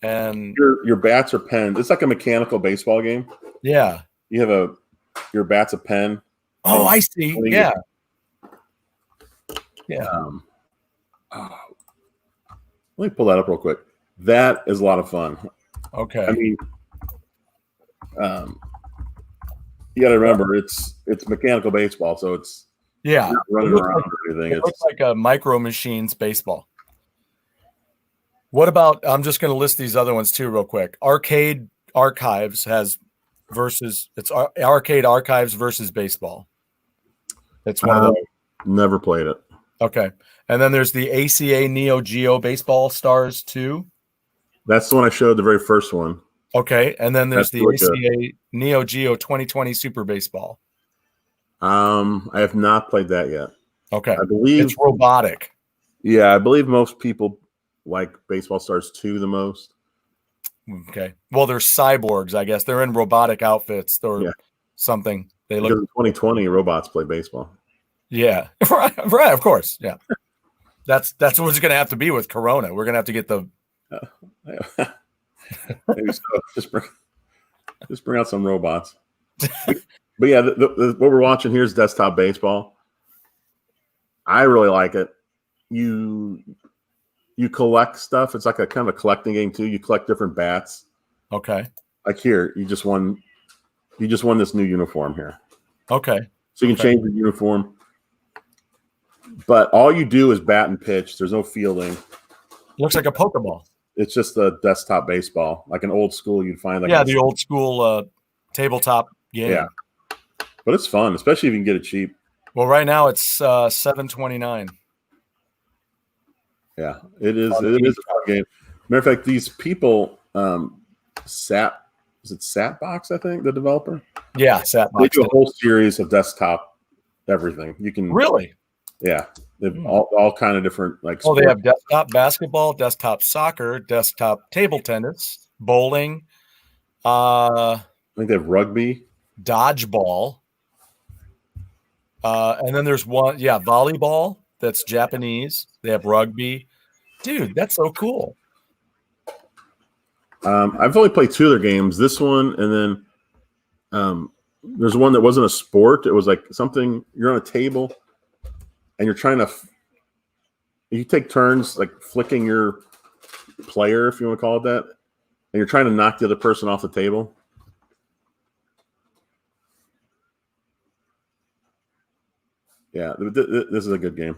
B: and
A: your bats are pens. It's like a mechanical baseball game.
B: Yeah.
A: You have your bat's a pen.
B: Oh, I see. Yeah. Yeah.
A: Let me pull that up real quick. That is a lot of fun.
B: Okay.
A: I mean, you got to remember it's mechanical baseball, so it's not running around or anything.
B: It looks like a Micro Machines baseball. What about? I'm just going to list these other ones too, real quick. Arcade Archives it's Arcade Archives versus baseball. It's one of those.
A: Never played it.
B: Okay. And then there's the ACA Neo Geo Baseball Stars 2.
A: That's the one I showed, the very first one.
B: Okay. And then there's the ACA Neo Geo 2020 Super Baseball.
A: I have not played that yet.
B: Okay.
A: I believe
B: it's robotic.
A: Yeah, I believe most people like Baseball Stars 2 the most.
B: Okay. Well, they're cyborgs, I guess. They're in robotic outfits or something. They look.
A: Because in 2020, robots play baseball.
B: Yeah. Right. Of course. Yeah. That's what it's going to have to be with Corona. We're going to have to get the.
A: Maybe so. Just bring out some robots. But yeah, what we're watching here is Desktop Baseball. I really like it. You collect stuff. It's like a kind of a collecting game too. You collect different bats.
B: Okay.
A: Like here, you just won You just won this new uniform here.
B: Okay.
A: So you can change the uniform. But all you do is bat and pitch. There's no fielding.
B: Looks like a Pokeball.
A: It's just a desktop baseball, like an old school you'd find.
B: Like the old school tabletop game.
A: Yeah, but it's fun, especially if you can get it cheap.
B: Well, right now it's $7.29.
A: Yeah, it is. It is a fun game. Matter of fact, these people, Satbox? I think the developer.
B: Yeah, Satbox.
A: They do a whole series of desktop everything. You can
B: really.
A: Yeah, they've all kind of different like.
B: Oh, they have desktop basketball, desktop soccer, desktop table tennis, bowling.
A: I think they have rugby,
B: dodgeball, and then there's one, volleyball. That's Japanese. They have rugby. Dude, that's so cool.
A: I've only played 2 of their games. This one, and then there's one that wasn't a sport. It was like something. You're on a table. And you're trying to, you take turns like flicking your player, if you want to call it that, and you're trying to knock the other person off the table. Yeah, this is a good game.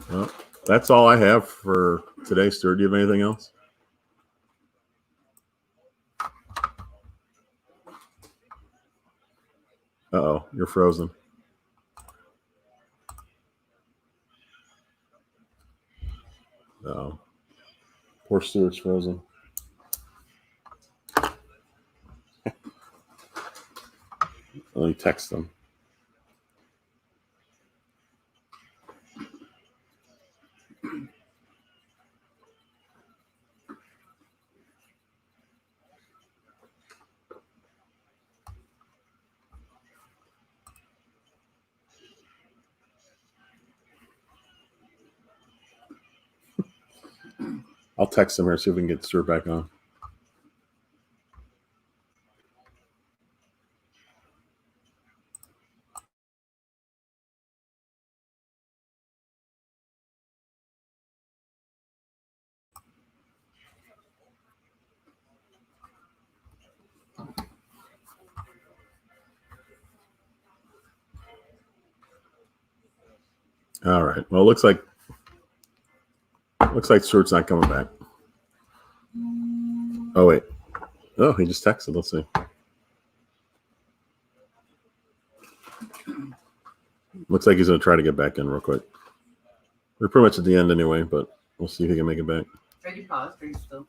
A: Well, that's all I have for today, Stuart. Do you have anything else? Uh-oh, you're frozen. Oh, poor Stuart's frozen. Let me text them. I'll text them here, see if we can get Stuart back on. All right. Well, it looks like Stuart's not coming back. Oh wait. Oh, he just texted. Let's see. Looks like he's going to try to get back in real quick. We're pretty much at the end anyway, but we'll see if he can make it back.
C: Are you paused? Are you still?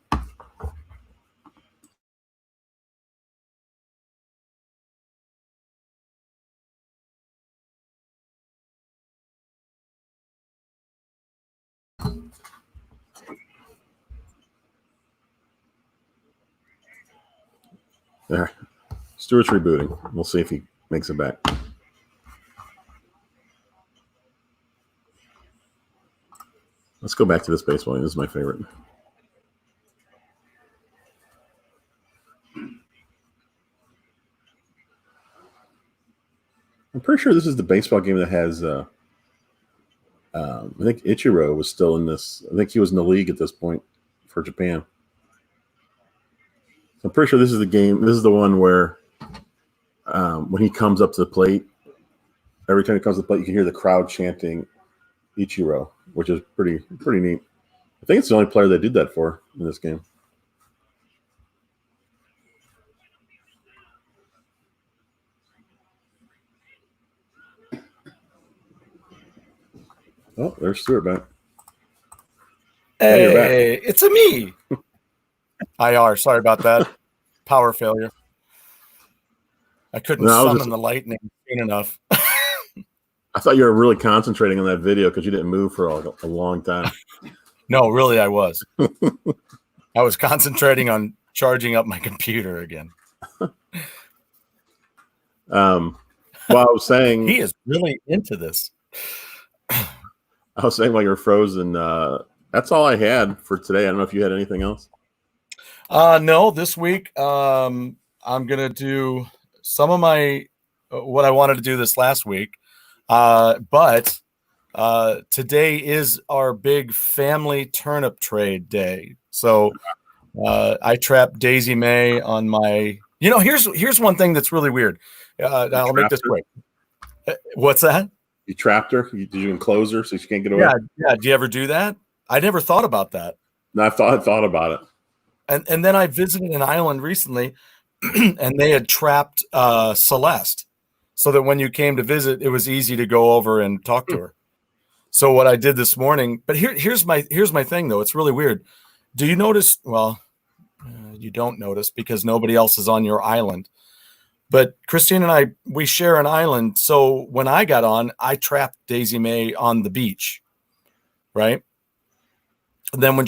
A: There. Stuart's rebooting. We'll see if he makes it back. Let's go back to this baseball game. This is my favorite. I'm pretty sure this is the baseball game that has I think Ichiro was still in this. I think he was in the league at this point for Japan. So I'm pretty sure this is the game. This is the one where when he comes up to the plate, every time he comes to the plate, you can hear the crowd chanting Ichiro, which is pretty neat. I think it's the only player they did that for in this game. Oh, there's Stuart back.
B: Hey, it's a me. IR, sorry about that. Power failure. I couldn't summon the lightning soon enough.
A: I thought you were really concentrating on that video because you didn't move for a long time.
B: No, really, I was. I was concentrating on charging up my computer again.
A: Well, I was saying
B: he is really into this.
A: I was saying while you're frozen, that's all I had for today. I don't know if you had anything else.
B: No, this week I'm gonna do some of my what I wanted to do this last week, but Today is our big family turnip trade day. So I trapped Daisy May on my. Here's one thing that's really weird. I'll make this quick. What's that?
A: You trapped her? Did you enclose her so she can't get away?
B: Yeah. Do you ever do that? I never thought about that.
A: No, I thought about
B: it. And then I visited an island recently, and they had trapped Celeste, so that when you came to visit, it was easy to go over and talk to her. So what I did this morning, but here's my thing though. It's really weird. Do you notice? Well, you don't notice because nobody else is on your island. But Christine and we share an island. So when I got on, I trapped Daisy May on the beach, right? And then and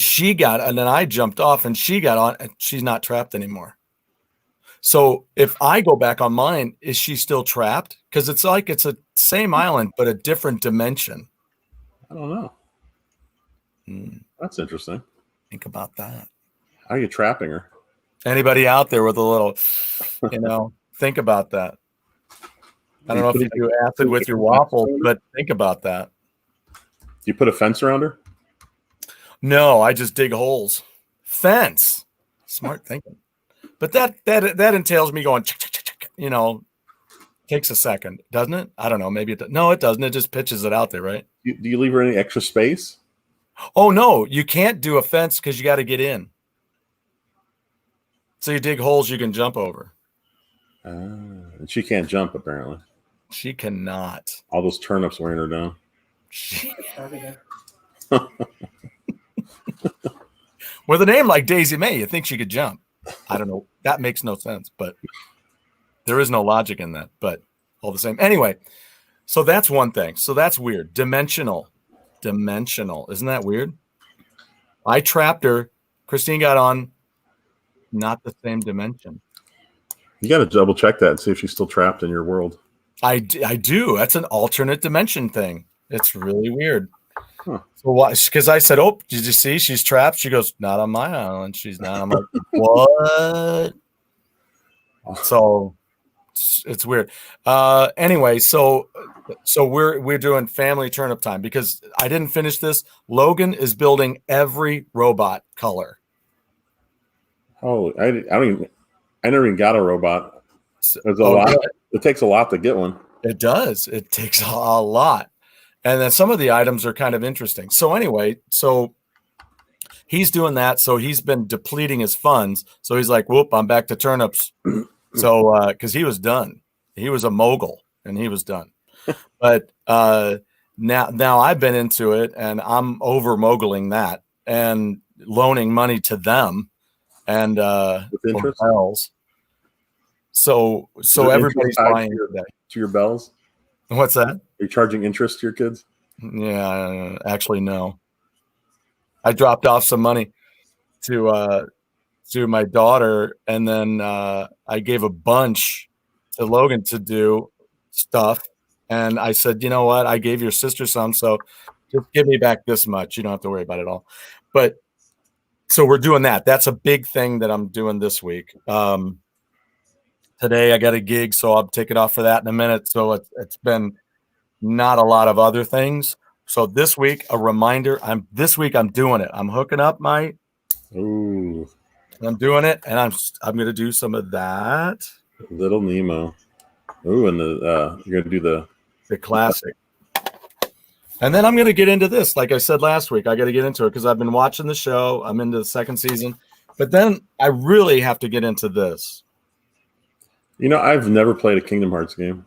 B: then I jumped off and she got on and she's not trapped anymore. So if I go back on mine, is she still trapped? Because it's like it's a same island, but a different dimension.
A: I don't know. That's interesting.
B: Think about that.
A: How are you trapping her?
B: Anybody out there with a little, think about that. I don't know if you do acid with your waffles, but think about that.
A: Do you put a fence around her?
B: No, I just dig holes. Fence. Smart thinking. But that entails me going, takes a second, doesn't it? I don't know. Maybe it does. No, it doesn't. It just pitches it out there, right?
A: Do you leave her any extra space?
B: Oh, no. You can't do a fence because you got to get in. So you dig holes you can jump over.
A: And she can't jump, apparently.
B: She cannot.
A: All those turnips wearing her down.
B: With a name like Daisy May, you think she could jump. I don't know. That makes no sense, but there is no logic in that, but all the same. Anyway, so that's one thing. So that's weird. Dimensional. Isn't that weird? I trapped her. Christine got on. Not the same dimension.
A: You got to double check that and see if she's still trapped in your world.
B: I do. That's an alternate dimension thing. It's really weird. Huh. So why? Because I said, "Oh, did you see? She's trapped." She goes, "Not on my island. She's not." I'm like, "What?" So it's weird. Anyway, so we're doing family turnip time because I didn't finish this. Logan is building every robot color.
A: Oh, I never even got a robot. There's a lot. It takes a lot to get one.
B: It does. It takes a lot. And then some of the items are kind of interesting. So anyway, so he's doing that. So he's been depleting his funds. So he's like, whoop, I'm back to turnips. So because he was done. He was a mogul and he was done. But now I've been into it and I'm over moguling that and loaning money to them and bells. So everybody's buying
A: to your bells.
B: What's that?
A: Are you charging interest to your kids?
B: Yeah, actually, no. I dropped off some money to my daughter, and then I gave a bunch to Logan to do stuff. And I said, you know what? I gave your sister some, so just give me back this much. You don't have to worry about it all. But so we're doing that. That's a big thing that I'm doing this week. Today I got a gig, so I'll take it off for that in a minute. So it's been not a lot of other things. So this week, a reminder, I'm doing it. I'm hooking up my
A: Ooh.
B: I'm doing it, and I'm gonna do some of that.
A: Little Nemo. Ooh, and you're gonna do
B: the classic. And then I'm gonna get into this. Like I said last week, I gotta get into it because I've been watching the show. I'm into the second season, but then I really have to get into this.
A: I've never played a Kingdom Hearts game.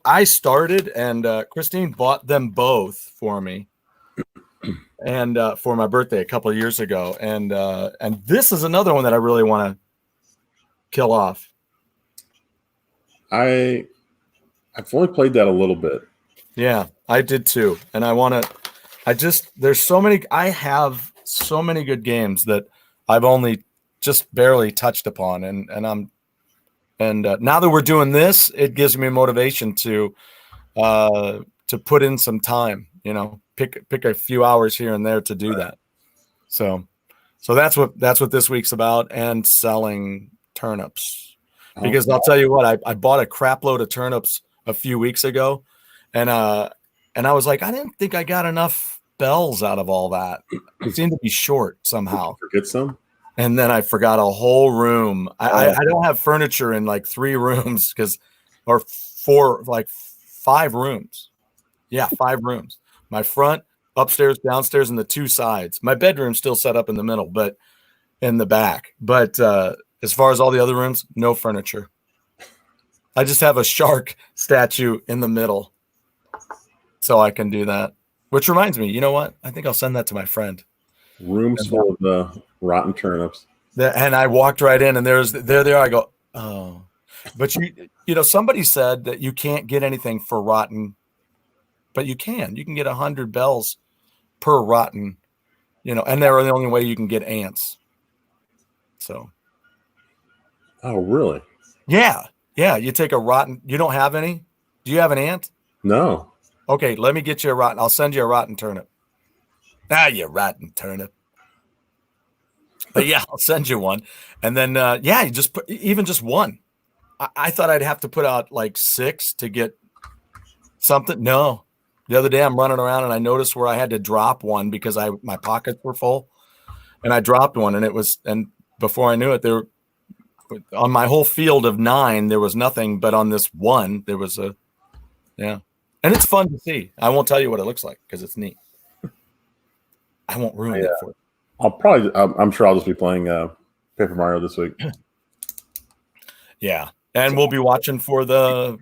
B: I started, and Christine bought them both for me, and for my birthday a couple of years ago. And this is another one that I really want to kill off.
A: I've only played that a little bit.
B: Yeah, I did too, and I want to. There's so many. I have so many good games that I've only just barely touched upon, and now that we're doing this, it gives me motivation to put in some time, pick a few hours here and there to do that. So that's what this week's about, and selling turnips. Because I'll tell you what, I bought a crap load of turnips a few weeks ago, and And I was like, I didn't think I got enough bells out of all that. It seemed to be short somehow.
A: Forget some.
B: And then I forgot a whole room. I don't have furniture in like 3 rooms or 4, like 5 rooms. Yeah, 5 rooms. My front, upstairs, downstairs, and the 2 sides. My bedroom's still set up in the middle, but in the back. But as far as all the other rooms, no furniture. I just have a shark statue in the middle. So I can do that. Which reminds me, you know what? I think I'll send that to my friend.
A: Rooms full of rotten turnips.
B: And I walked right in, and there they are. I go, oh, but you know, somebody said that you can't get anything for rotten, but you can get 100 bells per rotten, you know, and they're the only way you can get ants. So,
A: oh, really?
B: Yeah. You take a rotten. You don't have any? Do you have an ant?
A: No.
B: Okay, let me get you a rotten. I'll send you a rotten turnip. You rotten turnip. But yeah, I'll send you one. And then, you just put even just one. I thought I'd have to put out like 6 to get something. No. The other day I'm running around and I noticed where I had to drop one because my pockets were full. And I dropped one, and before I knew it, there on my whole field of 9, there was nothing, but on this one, there was yeah. And it's fun to see. I won't tell you what it looks like because it's neat. I won't ruin it for you.
A: I'm sure I'll just be playing Paper Mario this week.
B: Yeah. And we'll be watching for the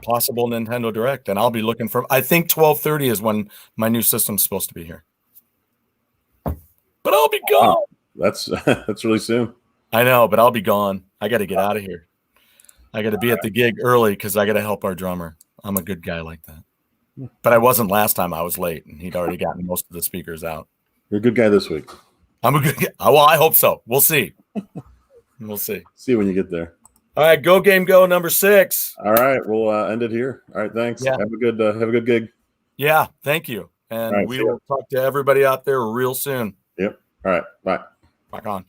B: possible Nintendo Direct. And I'll be looking for, I think 12:30 is when my new system's supposed to be here. But I'll be gone.
A: Wow. That's really soon.
B: I know, but I'll be gone. I got to get out of here. I got to be at the gig early because I got to help our drummer. I'm a good guy like that. But I wasn't last time. I was late, and he'd already gotten most of the speakers out.
A: You're a good guy this week.
B: I'm a good guy. Well, I hope so. We'll see. We'll see.
A: See when you get there.
B: All right, go game go number 6.
A: All right, we'll end it here. All right, thanks.
B: Yeah.
A: Have a good gig.
B: Yeah, thank you. And
A: right,
B: we will talk to everybody out there real soon.
A: Yep. All right, bye.
B: Rock on.